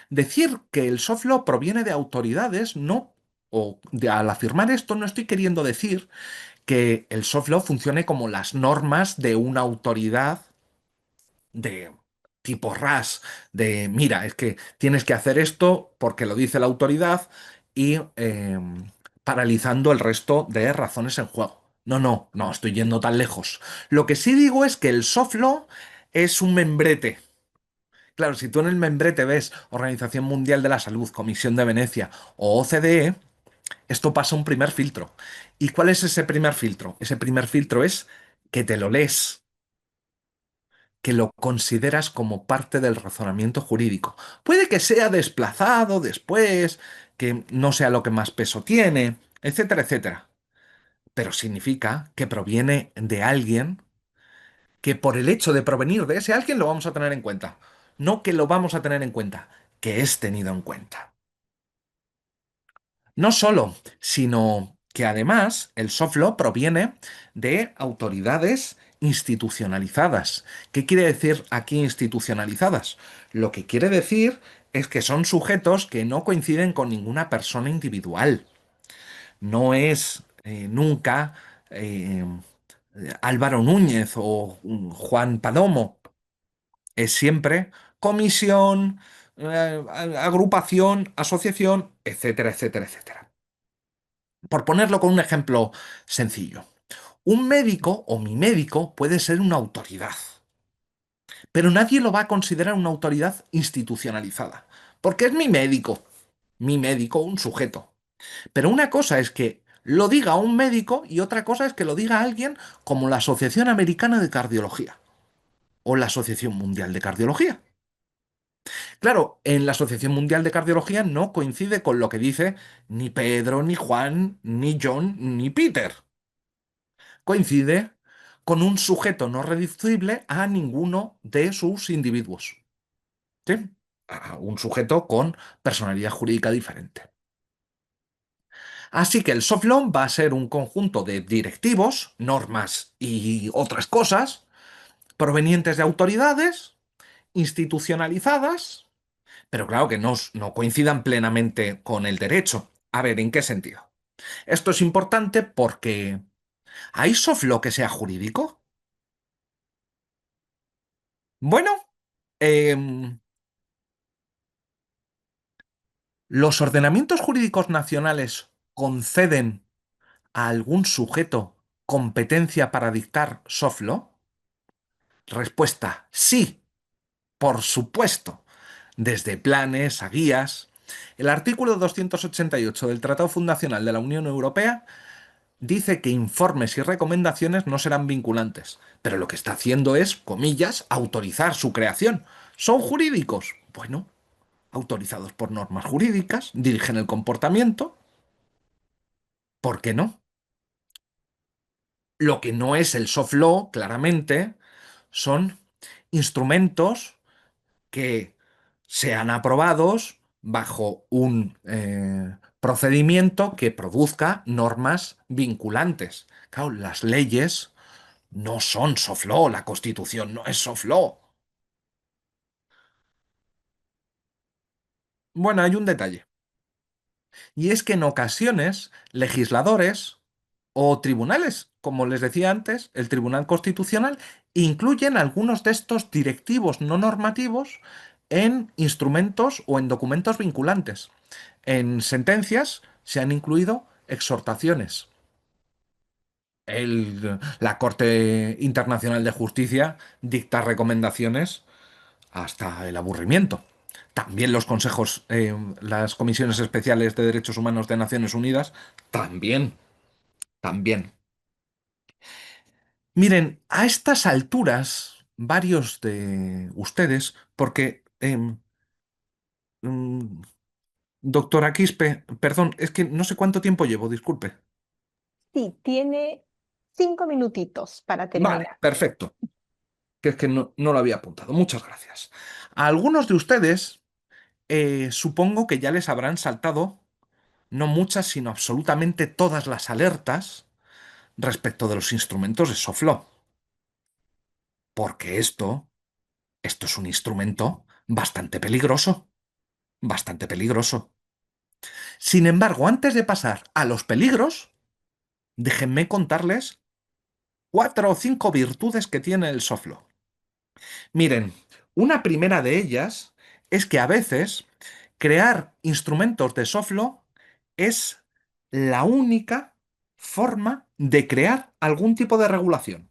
Decir que el soft law proviene de autoridades, no, al afirmar esto no estoy queriendo decir que el soft law funcione como las normas de una autoridad de tipo RAS, de mira, es que tienes que hacer esto porque lo dice la autoridad y paralizando el resto de razones en juego. No, no, no estoy yendo tan lejos. Lo que sí digo es que el soft law es un membrete. Claro, si tú en el membrete ves Organización Mundial de la Salud, Comisión de Venecia o OCDE, esto pasa un primer filtro. ¿Y cuál es ese primer filtro? Ese primer filtro es que te lo lees, que lo consideras como parte del razonamiento jurídico. Puede que sea desplazado después, que no sea lo que más peso tiene, etcétera, etcétera. Pero significa que proviene de alguien que por el hecho de provenir de ese alguien lo vamos a tener en cuenta. No que lo vamos a tener en cuenta, que es tenido en cuenta. No solo, sino que además el soft law proviene de autoridades institucionalizadas. ¿Qué quiere decir aquí institucionalizadas? Lo que quiere decir es que son sujetos que no coinciden con ninguna persona individual. No es nunca eh, Álvaro Núñez o Juan Palomo. Es siempre comisión, agrupación, asociación, etcétera, etcétera, etcétera. Por ponerlo con un ejemplo sencillo, un médico o mi médico puede ser una autoridad, pero nadie lo va a considerar una autoridad institucionalizada, porque es mi médico, un sujeto. Pero una cosa es que lo diga un médico y otra cosa es que lo diga alguien como la Asociación Americana de Cardiología o la Asociación Mundial de Cardiología. Claro, en la Asociación Mundial de Cardiología no coincide con lo que dice ni Pedro, ni Juan, ni John, ni Peter. Coincide con un sujeto no reducible a ninguno de sus individuos. ¿Sí? A un sujeto con personalidad jurídica diferente. Así que el soft law va a ser un conjunto de directivos, normas y otras cosas provenientes de autoridades institucionalizadas, pero claro que no coincidan plenamente con el derecho. A ver, ¿en qué sentido? Esto es importante porque ¿hay soft law que sea jurídico? Bueno, em, ¿los ordenamientos jurídicos nacionales conceden a algún sujeto competencia para dictar soft law? Respuesta, sí, por supuesto. Desde planes a guías. El artículo 288 del Tratado Fundacional de la Unión Europea dice que informes y recomendaciones no serán vinculantes, pero lo que está haciendo es, comillas, autorizar su creación. ¿Son jurídicos? Bueno, autorizados por normas jurídicas, dirigen el comportamiento. ¿Por qué no? Lo que no es el soft law, claramente, son instrumentos que sean aprobados bajo un procedimiento que produzca normas vinculantes. Claro, las leyes no son soft law, la Constitución no es soft law. Bueno, hay un detalle. Y es que en ocasiones legisladores o tribunales, como les decía antes, el Tribunal Constitucional, incluyen algunos de estos directivos no normativos en instrumentos o en documentos vinculantes. En sentencias se han incluido exhortaciones. La Corte Internacional de Justicia dicta recomendaciones hasta el aburrimiento. También los consejos, las comisiones especiales de derechos humanos de Naciones Unidas, también, también. Miren, a estas alturas, varios de ustedes, porque, mm, doctora Quispe, perdón, es que no sé cuánto tiempo llevo, disculpe. Sí, tiene 5 minutitos para Vale, terminar. perfecto, que es que no lo había apuntado. Muchas gracias. A algunos de ustedes, supongo que ya les habrán saltado, no muchas, sino absolutamente todas las alertas respecto de los instrumentos de soft law, porque esto es un instrumento bastante peligroso, bastante peligroso. Sin embargo, antes de pasar a los peligros, déjenme contarles 4 o 5 virtudes que tiene el soft law. Miren, una primera de ellas es que a veces crear instrumentos de soft law es la única forma de crear algún tipo de regulación.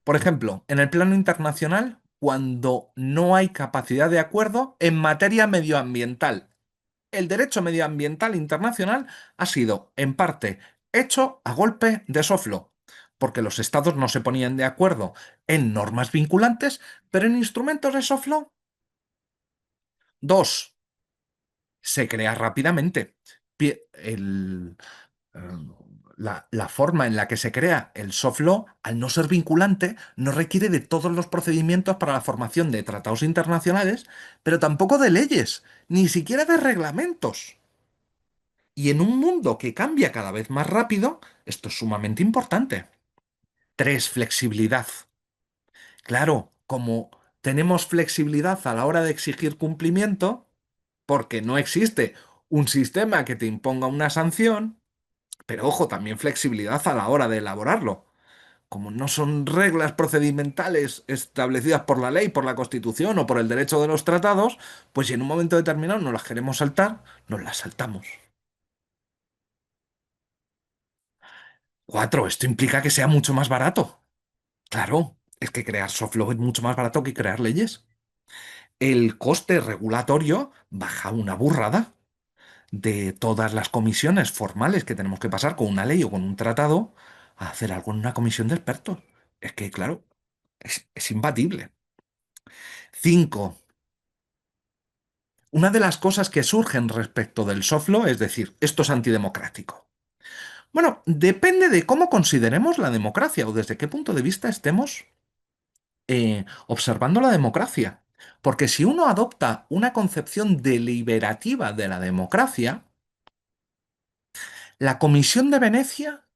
Por ejemplo, en el plano internacional, cuando no hay capacidad de acuerdo en materia medioambiental. El derecho medioambiental internacional ha sido, en parte, hecho a golpe de soft law, porque los estados no se ponían de acuerdo en normas vinculantes, pero en instrumentos de soft law. Dos, se crea rápidamente. Pi- el, eh, la forma en la que se crea el soft law, al no ser vinculante, no requiere de todos los procedimientos para la formación de tratados internacionales, pero tampoco de leyes, ni siquiera de reglamentos. Y en un mundo que cambia cada vez más rápido, esto es sumamente importante. 3, flexibilidad. Claro, como tenemos flexibilidad a la hora de exigir cumplimiento, porque no existe un sistema que te imponga una sanción, pero ojo, también flexibilidad a la hora de elaborarlo. Como no son reglas procedimentales establecidas por la ley, por la Constitución o por el derecho de los tratados, pues si en un momento determinado no las queremos saltar, nos las saltamos. 4, esto implica que sea mucho más barato. Claro, es que crear soft law es mucho más barato que crear leyes. El coste regulatorio baja una burrada de todas las comisiones formales que tenemos que pasar con una ley o con un tratado a hacer algo en una comisión de expertos. Es que, claro, es imbatible. 5. Una de las cosas que surgen respecto del soft law es decir, esto es antidemocrático. Bueno, depende de cómo consideremos la democracia o desde qué punto de vista estemos observando la democracia. Porque si uno adopta una concepción deliberativa de la democracia, ¿la Comisión de Venecia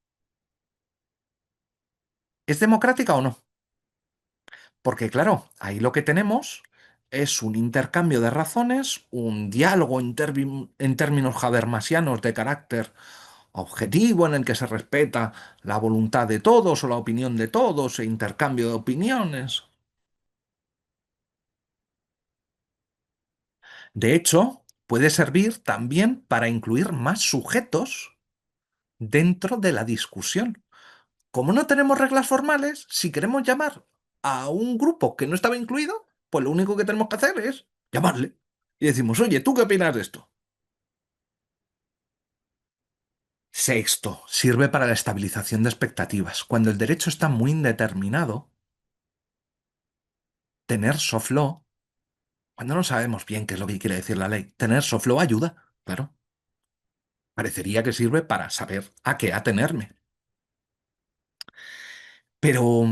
es democrática o no? Porque claro, ahí lo que tenemos es un intercambio de razones, un diálogo en términos habermasianos de carácter objetivo en el que se respeta la voluntad de todos o la opinión de todos e intercambio de opiniones. De hecho, puede servir también para incluir más sujetos dentro de la discusión. Como no tenemos reglas formales, si queremos llamar a un grupo que no estaba incluido, pues lo único que tenemos que hacer es llamarle. Y decimos, oye, ¿tú qué opinas de esto? 6, sirve para la estabilización de expectativas. Cuando el derecho está muy indeterminado, tener soft law, cuando no sabemos bien qué es lo que quiere decir la ley, tener soft law ayuda, claro. Parecería que sirve para saber a qué atenerme. Pero,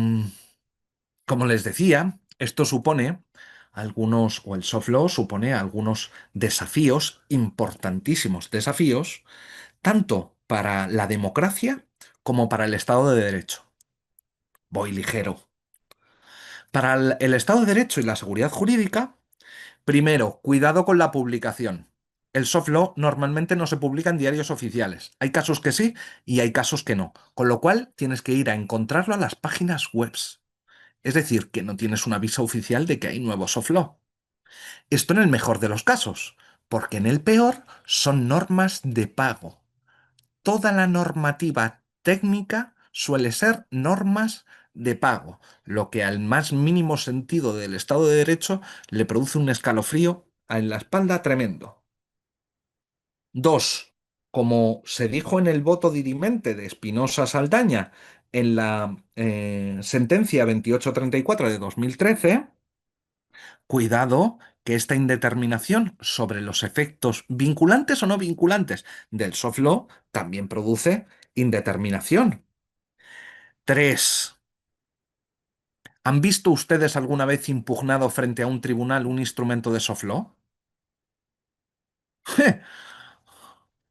como les decía, esto supone algunos, o el soft law supone algunos desafíos, importantísimos desafíos, tanto para la democracia como para el Estado de Derecho. Voy ligero. Para el Estado de Derecho y la seguridad jurídica, primero, cuidado con la publicación. El soft law normalmente no se publica en diarios oficiales. Hay casos que sí y hay casos que no. Con lo cual tienes que ir a encontrarlo a las páginas web. Es decir, que no tienes un aviso oficial de que hay nuevo soft law. Esto en el mejor de los casos, porque en el peor son normas de pago. Toda la normativa técnica suele ser normas de pago, lo que al más mínimo sentido del Estado de Derecho le produce un escalofrío en la espalda tremendo. 2, como se dijo en el voto dirimente de Espinosa Saldaña en la sentencia 2834 de 2013, cuidado que esta indeterminación sobre los efectos vinculantes o no vinculantes del soft law también produce indeterminación. 3, ¿han visto ustedes alguna vez impugnado frente a un tribunal un instrumento de soft law?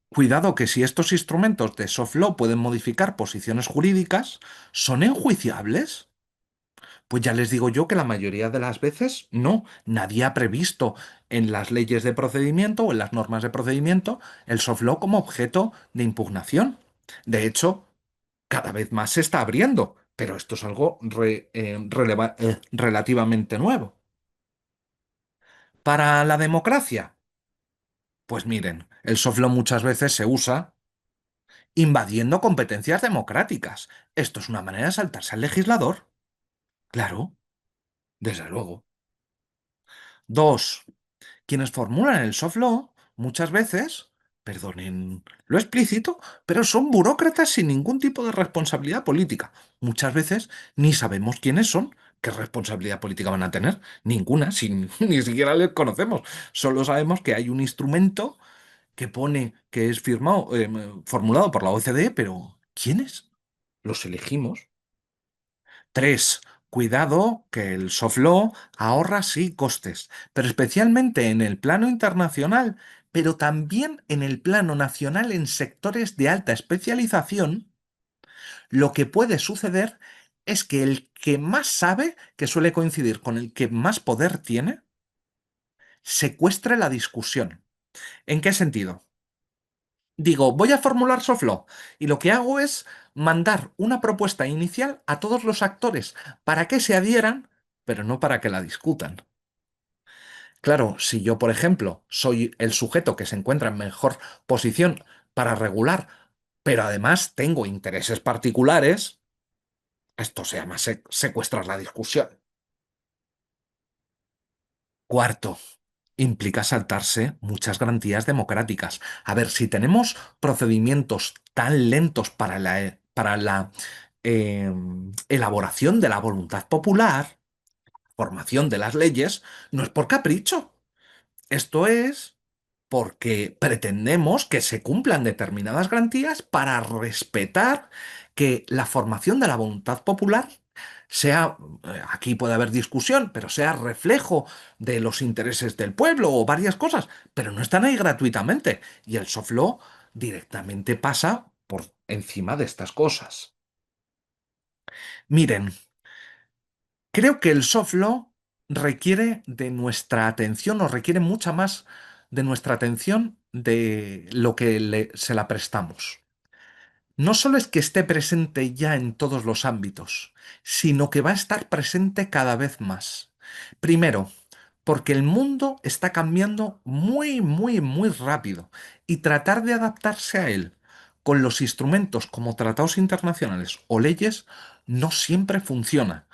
Cuidado que si estos instrumentos de soft law pueden modificar posiciones jurídicas, ¿son enjuiciables? Pues ya les digo yo que la mayoría de las veces no. Nadie ha previsto en las leyes de procedimiento o en las normas de procedimiento el soft law como objeto de impugnación. De hecho, cada vez más se está abriendo, pero esto es algo relativamente nuevo. Para la democracia, pues miren, el soft law muchas veces se usa invadiendo competencias democráticas. Esto es una manera de saltarse al legislador. Claro, desde luego. 2, quienes formulan el soft law muchas veces, perdonen lo explícito, pero son burócratas sin ningún tipo de responsabilidad política. Muchas veces ni sabemos quiénes son, qué responsabilidad política van a tener. Ninguna, sin, ni siquiera les conocemos. Solo sabemos que hay un instrumento que pone que es firmado, formulado por la OCDE, pero ¿Quiénes? Los elegimos. 3. Cuidado que el soft law ahorra sí costes, pero especialmente en el plano internacional, pero también en el plano nacional en sectores de alta especialización, lo que puede suceder es que el que más sabe, que suele coincidir con el que más poder tiene, secuestre la discusión. ¿En qué sentido? Digo, voy a formular soft law y lo que hago es mandar una propuesta inicial a todos los actores para que se adhieran, pero no para que la discutan. Claro, si yo, por ejemplo, soy el sujeto que se encuentra en mejor posición para regular, pero además tengo intereses particulares, esto se llama secuestrar la discusión. Cuarto, implica saltarse muchas garantías democráticas. A ver, si tenemos procedimientos tan lentos para la elaboración de la voluntad popular, formación de las leyes, no es por capricho. Esto es porque pretendemos que se cumplan determinadas garantías para respetar que la formación de la voluntad popular sea, aquí puede haber discusión, pero sea reflejo de los intereses del pueblo o varias cosas, pero no están ahí gratuitamente. Y el soft law directamente pasa por encima de estas cosas. Miren, creo que el soft law requiere de nuestra atención o requiere mucha más de nuestra atención de lo que se la prestamos. No solo es que esté presente ya en todos los ámbitos, sino que va a estar presente cada vez más. Primero, porque el mundo está cambiando muy, muy, muy rápido y tratar de adaptarse a él con los instrumentos como tratados internacionales o leyes no siempre funciona.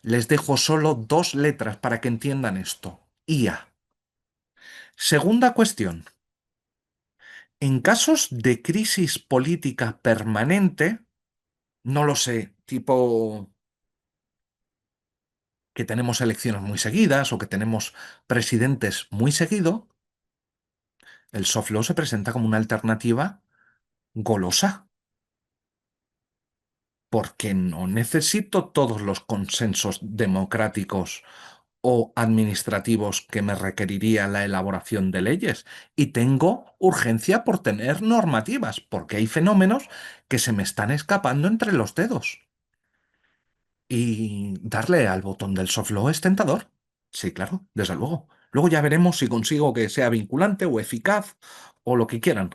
Les dejo solo dos letras para que entiendan esto. IA. Segunda cuestión. En casos de crisis política permanente, no lo sé, tipo que tenemos elecciones muy seguidas o que tenemos presidentes muy seguido, el soft law se presenta como una alternativa golosa, porque no necesito todos los consensos democráticos o administrativos que me requeriría la elaboración de leyes. Y tengo urgencia por tener normativas, porque hay fenómenos que se me están escapando entre los dedos. Y darle al botón del soft law es tentador. Sí, claro, desde luego. Luego ya veremos si consigo que sea vinculante o eficaz o lo que quieran.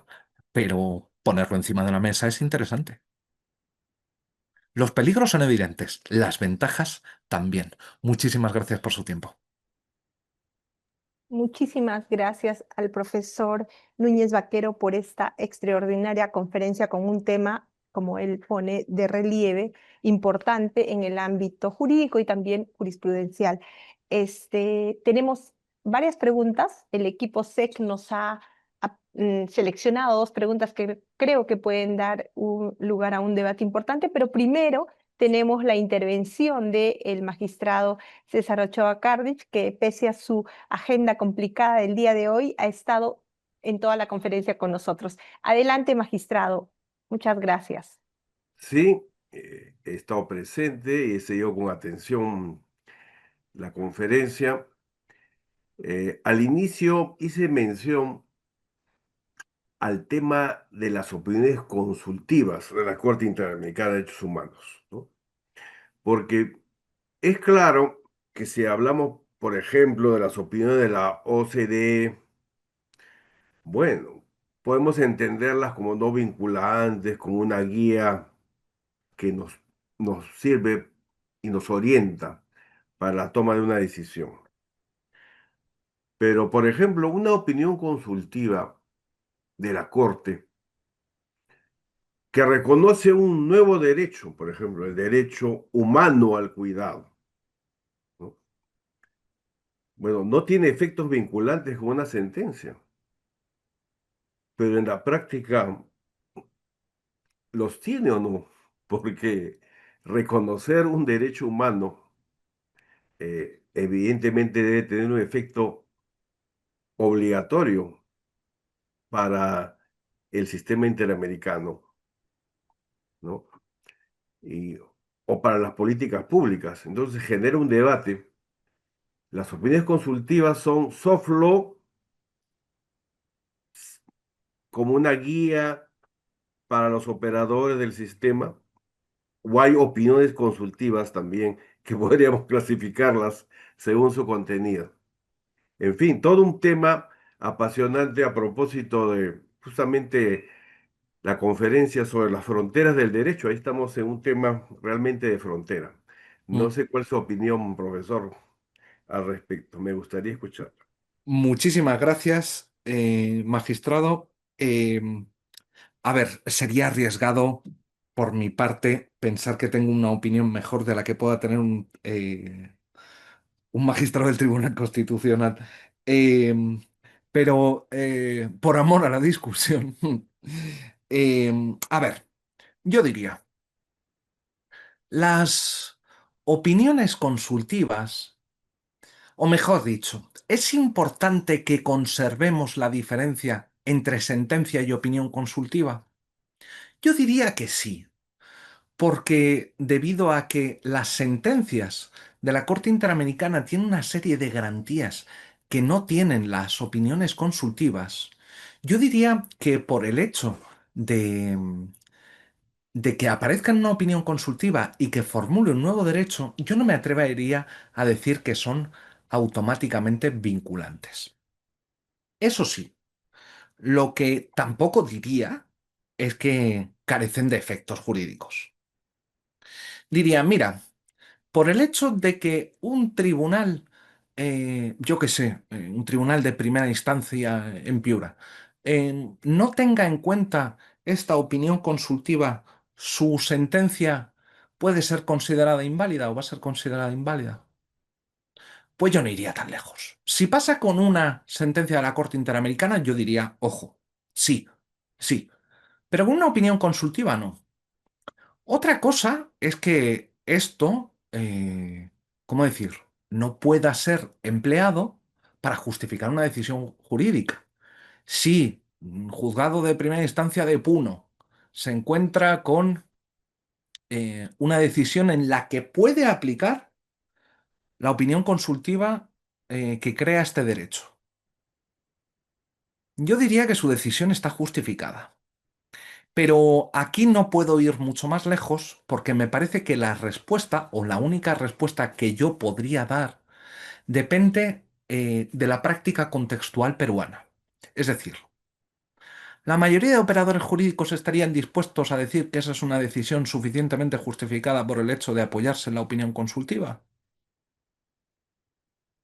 Pero ponerlo encima de la mesa es interesante. Los peligros son evidentes, las ventajas también. Muchísimas gracias por su tiempo. Muchísimas gracias al profesor Núñez Vaquero por esta extraordinaria conferencia con un tema, como él pone, de relieve importante en el ámbito jurídico y también jurisprudencial. Tenemos varias preguntas. El equipo SEC nos ha seleccionado dos preguntas que creo que pueden dar un lugar a un debate importante, pero primero tenemos la intervención del magistrado César Ochoa Cardich, que pese a su agenda complicada del día de hoy, ha estado en toda la conferencia con nosotros. Adelante, magistrado. Muchas gracias. Sí, he estado presente y he seguido con atención la conferencia. Al inicio hice mención al tema de las opiniones consultivas de la Corte Interamericana de Derechos Humanos, ¿no? Porque es claro que si hablamos, por ejemplo, de las opiniones de la OCDE, bueno, podemos entenderlas como no vinculantes, como una guía que nos sirve y nos orienta para la toma de una decisión. Pero, por ejemplo, una opinión consultiva de la Corte que reconoce un nuevo derecho, por ejemplo, el derecho humano al cuidado, ¿no? Bueno, no tiene efectos vinculantes con una sentencia, pero en la práctica los tiene o no, porque reconocer un derecho humano evidentemente debe tener un efecto obligatorio para el sistema interamericano. ¿no? Y, o para las políticas públicas. Entonces genera un debate. Las opiniones consultivas son soft law como una guía para los operadores del sistema, o hay opiniones consultivas también que podríamos clasificarlas según su contenido. En fin, todo un tema apasionante a propósito de justamente la conferencia sobre las fronteras del derecho. Ahí estamos en un tema realmente de frontera. No Mm. sé cuál es su opinión, profesor, al respecto. Me gustaría escuchar. Muchísimas gracias, magistrado. A ver, sería arriesgado por mi parte pensar que tengo una opinión mejor de la que pueda tener un magistrado del Tribunal Constitucional. Eh, pero por amor a la discusión, a ver, yo diría, las opiniones consultivas, o mejor dicho, ¿es importante que conservemos la diferencia entre sentencia y opinión consultiva? Yo diría que sí, porque debido a que las sentencias de la Corte Interamericana tienen una serie de garantías que no tienen las opiniones consultivas, yo diría que por el hecho de que aparezca en una opinión consultiva y que formule un nuevo derecho, yo no me atrevería a decir que son automáticamente vinculantes. Eso sí, lo que tampoco diría es que carecen de efectos jurídicos. Diría, mira, por el hecho de que un tribunal, yo qué sé, un tribunal de primera instancia en Piura, no tenga en cuenta esta opinión consultiva, su sentencia puede ser considerada inválida o va a ser considerada inválida. Pues yo no iría tan lejos. Si pasa con una sentencia de la Corte Interamericana, yo diría, ojo, sí, sí, pero con una opinión consultiva no. Otra cosa es que esto, ¿cómo decir?, no pueda ser empleado para justificar una decisión jurídica. Si un juzgado de primera instancia de Puno se encuentra con una decisión en la que puede aplicar la opinión consultiva que crea este derecho, yo diría que su decisión está justificada. Pero aquí no puedo ir mucho más lejos porque me parece que la respuesta o la única respuesta que yo podría dar depende de la práctica contextual peruana. Es decir, la mayoría de operadores jurídicos estarían dispuestos a decir que esa es una decisión suficientemente justificada por el hecho de apoyarse en la opinión consultiva.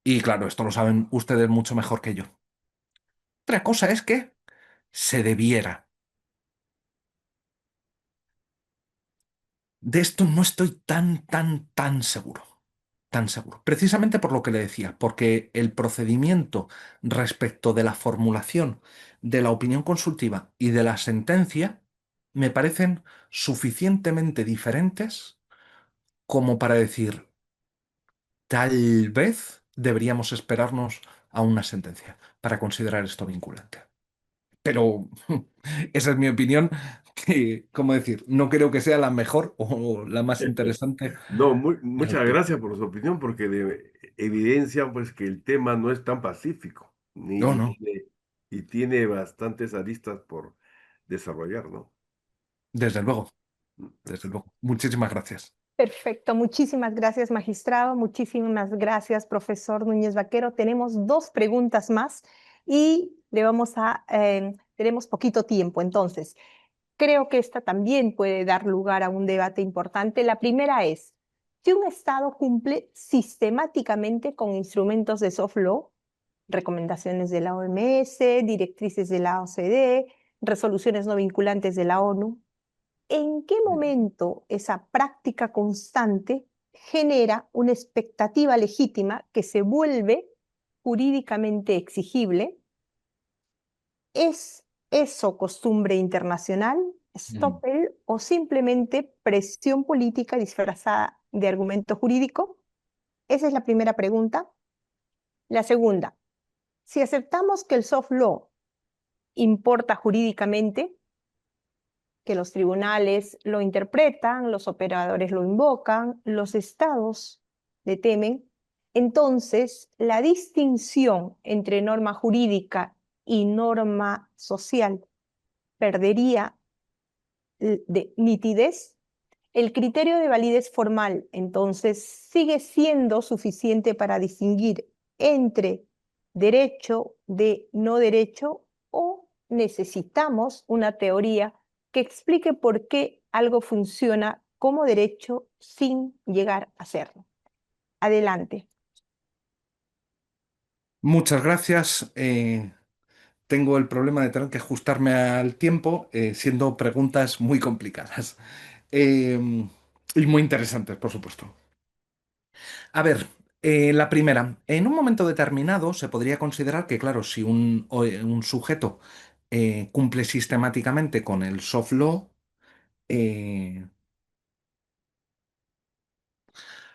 Y claro, esto lo saben ustedes mucho mejor que yo. Otra cosa es que se debiera. De esto no estoy tan seguro. Tan seguro. Precisamente por lo que le decía, porque el procedimiento respecto de la formulación de la opinión consultiva y de la sentencia me parecen suficientemente diferentes como para decir, tal vez deberíamos esperarnos a una sentencia para considerar esto vinculante. Pero esa es mi opinión, que, ¿cómo decir? No creo que sea la mejor o la más interesante, No, pero muchas gracias por su opinión porque evidencia pues que el tema no es tan pacífico no, no, y tiene bastantes aristas por desarrollar, ¿no? desde luego, desde Así. luego. Muchísimas gracias. Perfecto, muchísimas gracias, magistrado. Muchísimas gracias, profesor Núñez Vaquero. Tenemos dos preguntas más y tenemos poquito tiempo, entonces creo que esta también puede dar lugar a un debate importante. La primera es, si un Estado cumple sistemáticamente con instrumentos de soft law, recomendaciones de la OMS, directrices de la OCDE, resoluciones no vinculantes de la ONU, ¿en qué momento esa práctica constante genera una expectativa legítima que se vuelve jurídicamente exigible? ¿Es eso costumbre internacional, Mm. Stoppel, o simplemente presión política disfrazada de argumento jurídico? Esa es la primera pregunta. La segunda, si aceptamos que el soft law importa jurídicamente, que los tribunales lo interpretan, los operadores lo invocan, los estados le temen. Entonces, la distinción entre norma jurídica y norma social perdería de nitidez. El criterio de validez formal, entonces, sigue siendo suficiente para distinguir entre derecho de no derecho, o necesitamos una teoría que explique por qué algo funciona como derecho sin llegar a serlo. Adelante. Muchas gracias. Tengo el problema de tener que ajustarme al tiempo, siendo preguntas muy complicadas. Y muy interesantes, por supuesto. A ver, la primera. En un momento determinado se podría considerar que, claro, si un sujeto cumple sistemáticamente con el soft law, eh,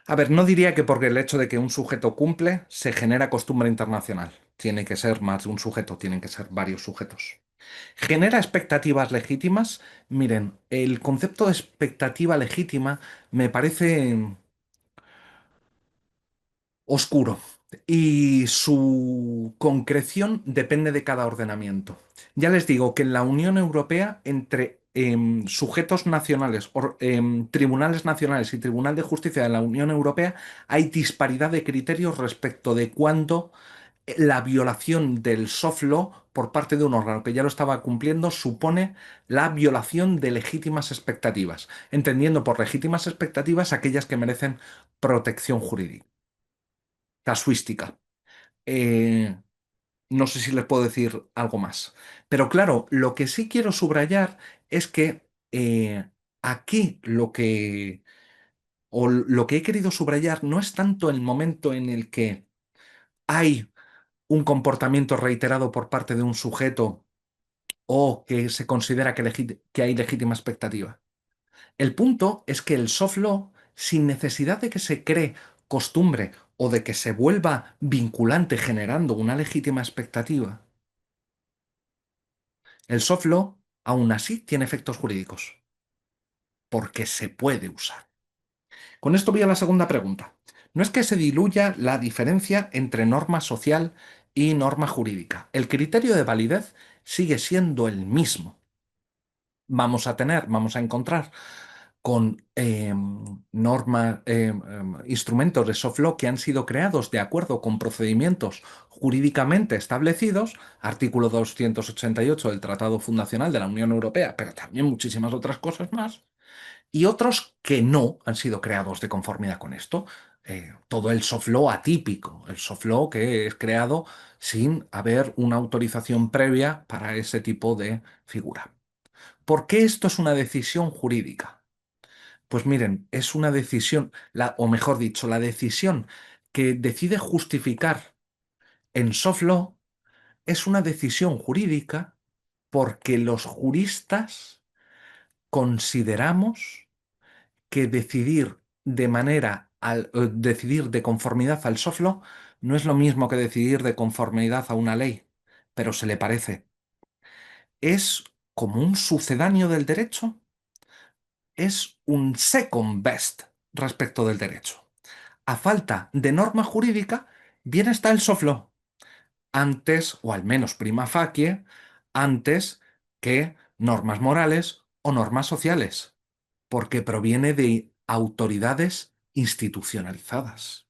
a ver, no diría que porque el hecho de que un sujeto cumple se genera costumbre internacional. Tiene que ser más de un sujeto, tienen que ser varios sujetos. ¿Genera expectativas legítimas? Miren, el concepto de expectativa legítima me parece oscuro y su concreción depende de cada ordenamiento. Ya les digo que en la Unión Europea, entre sujetos nacionales, tribunales nacionales y Tribunal de Justicia de la Unión Europea, hay disparidad de criterios respecto de cuándo la violación del soft law por parte de un órgano que ya lo estaba cumpliendo supone la violación de legítimas expectativas, entendiendo por legítimas expectativas aquellas que merecen protección jurídica, casuística. Eh, no sé si les puedo decir algo más. Pero claro, lo que sí quiero subrayar es que aquí lo que he querido subrayar no es tanto el momento en el que hay un comportamiento reiterado por parte de un sujeto o que se considera que hay legítima expectativa. El punto es que el soft law, sin necesidad de que se cree costumbre o de que se vuelva vinculante generando una legítima expectativa, el soft law aún así tiene efectos jurídicos, porque se puede usar. Con esto voy a la segunda pregunta. No es que se diluya la diferencia entre norma social y norma jurídica. El criterio de validez sigue siendo el mismo. Vamos a encontrar con instrumentos de soft law que han sido creados de acuerdo con procedimientos jurídicamente establecidos, artículo 288 del Tratado Fundacional de la Unión Europea, pero también muchísimas otras cosas más, y otros que no han sido creados de conformidad con esto. Todo el soft law atípico, el soft law que es creado sin haber una autorización previa para ese tipo de figura. ¿Por qué esto es una decisión jurídica? Pues miren, es una decisión, o mejor dicho, la decisión que decide justificar en soft law es una decisión jurídica porque los juristas consideramos que decidir de conformidad al soft law no es lo mismo que decidir de conformidad a una ley, pero se le parece. Es como un sucedáneo del derecho, es un second best respecto del derecho. A falta de norma jurídica, bien está el soft law, antes, o al menos prima facie, antes que normas morales o normas sociales, porque proviene de autoridades institucionalizadas.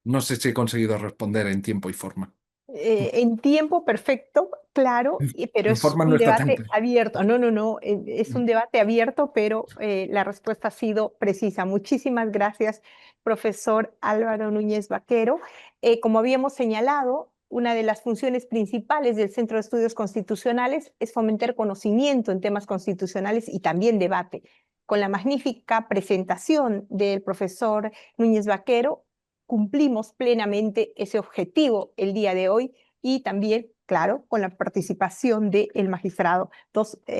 No sé si he conseguido responder en tiempo y forma. En tiempo perfecto, claro, pero En es forma no un está tan debate claro. abierto. No, es un debate abierto, pero la respuesta ha sido precisa. Muchísimas gracias, profesor Álvaro Núñez Vaquero. Como habíamos señalado, una de las funciones principales del Centro de Estudios Constitucionales es fomentar conocimiento en temas constitucionales y también debate. Con la magnífica presentación del profesor Núñez Vaquero, cumplimos plenamente ese objetivo el día de hoy y también claro, con la participación del magistrado.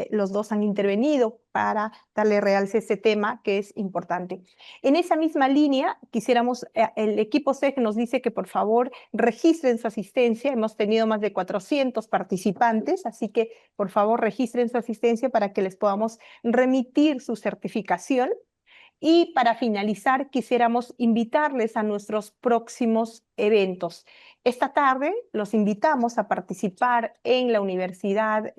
Los dos han intervenido para darle realce a este tema que es importante. En esa misma línea, el equipo SEG nos dice que por favor registren su asistencia. Hemos tenido más de 400 participantes, así que por favor registren su asistencia para que les podamos remitir su certificación. Y para finalizar, quisiéramos invitarles a nuestros próximos eventos. Esta tarde los invitamos a participar en la universidad,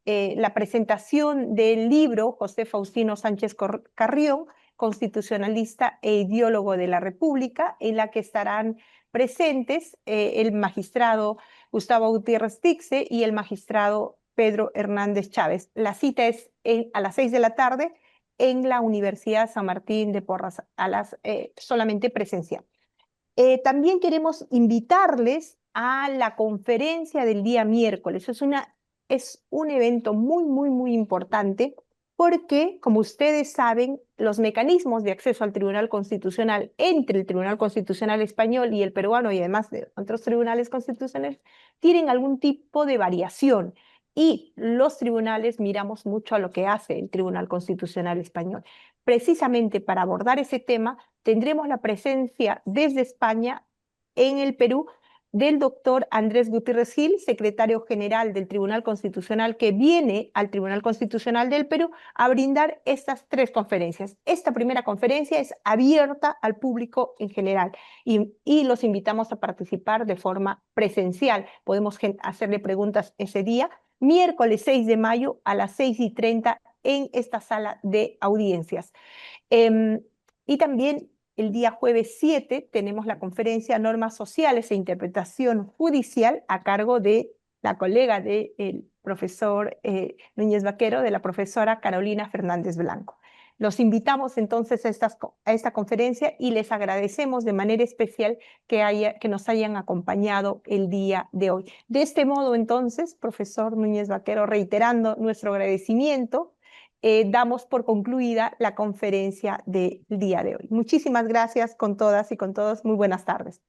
la presentación del libro José Faustino Sánchez Carrión, constitucionalista e ideólogo de la República, en la que estarán presentes el magistrado Gustavo Gutiérrez Tixe y el magistrado Pedro Hernández Chávez. La cita es a las 6 de la tarde en la Universidad San Martín de Porras, solamente presencial. También queremos invitarles a la conferencia del día miércoles. Es un evento muy, muy, muy importante porque, como ustedes saben, los mecanismos de acceso al Tribunal Constitucional entre el Tribunal Constitucional español y el peruano y además de otros tribunales constitucionales tienen algún tipo de variación. Y los tribunales miramos mucho a lo que hace el Tribunal Constitucional español. Precisamente para abordar ese tema, tendremos la presencia desde España en el Perú del doctor Andrés Gutiérrez Gil, secretario general del Tribunal Constitucional, que viene al Tribunal Constitucional del Perú a brindar estas 3 conferencias. Esta primera conferencia es abierta al público en general y los invitamos a participar de forma presencial. Podemos hacerle preguntas ese día, miércoles 6 de mayo a las 6:30 en esta sala de audiencias. Y también el día jueves 7 tenemos la conferencia Normas Sociales e Interpretación Judicial a cargo de la colega del profesor Núñez Vaquero, de la profesora Carolina Fernández Blanco. Los invitamos entonces a esta conferencia y les agradecemos de manera especial que nos hayan acompañado el día de hoy. De este modo, entonces, profesor Núñez Vaquero, reiterando nuestro agradecimiento, damos por concluida la conferencia del día de hoy. Muchísimas gracias con todas y con todos. Muy buenas tardes.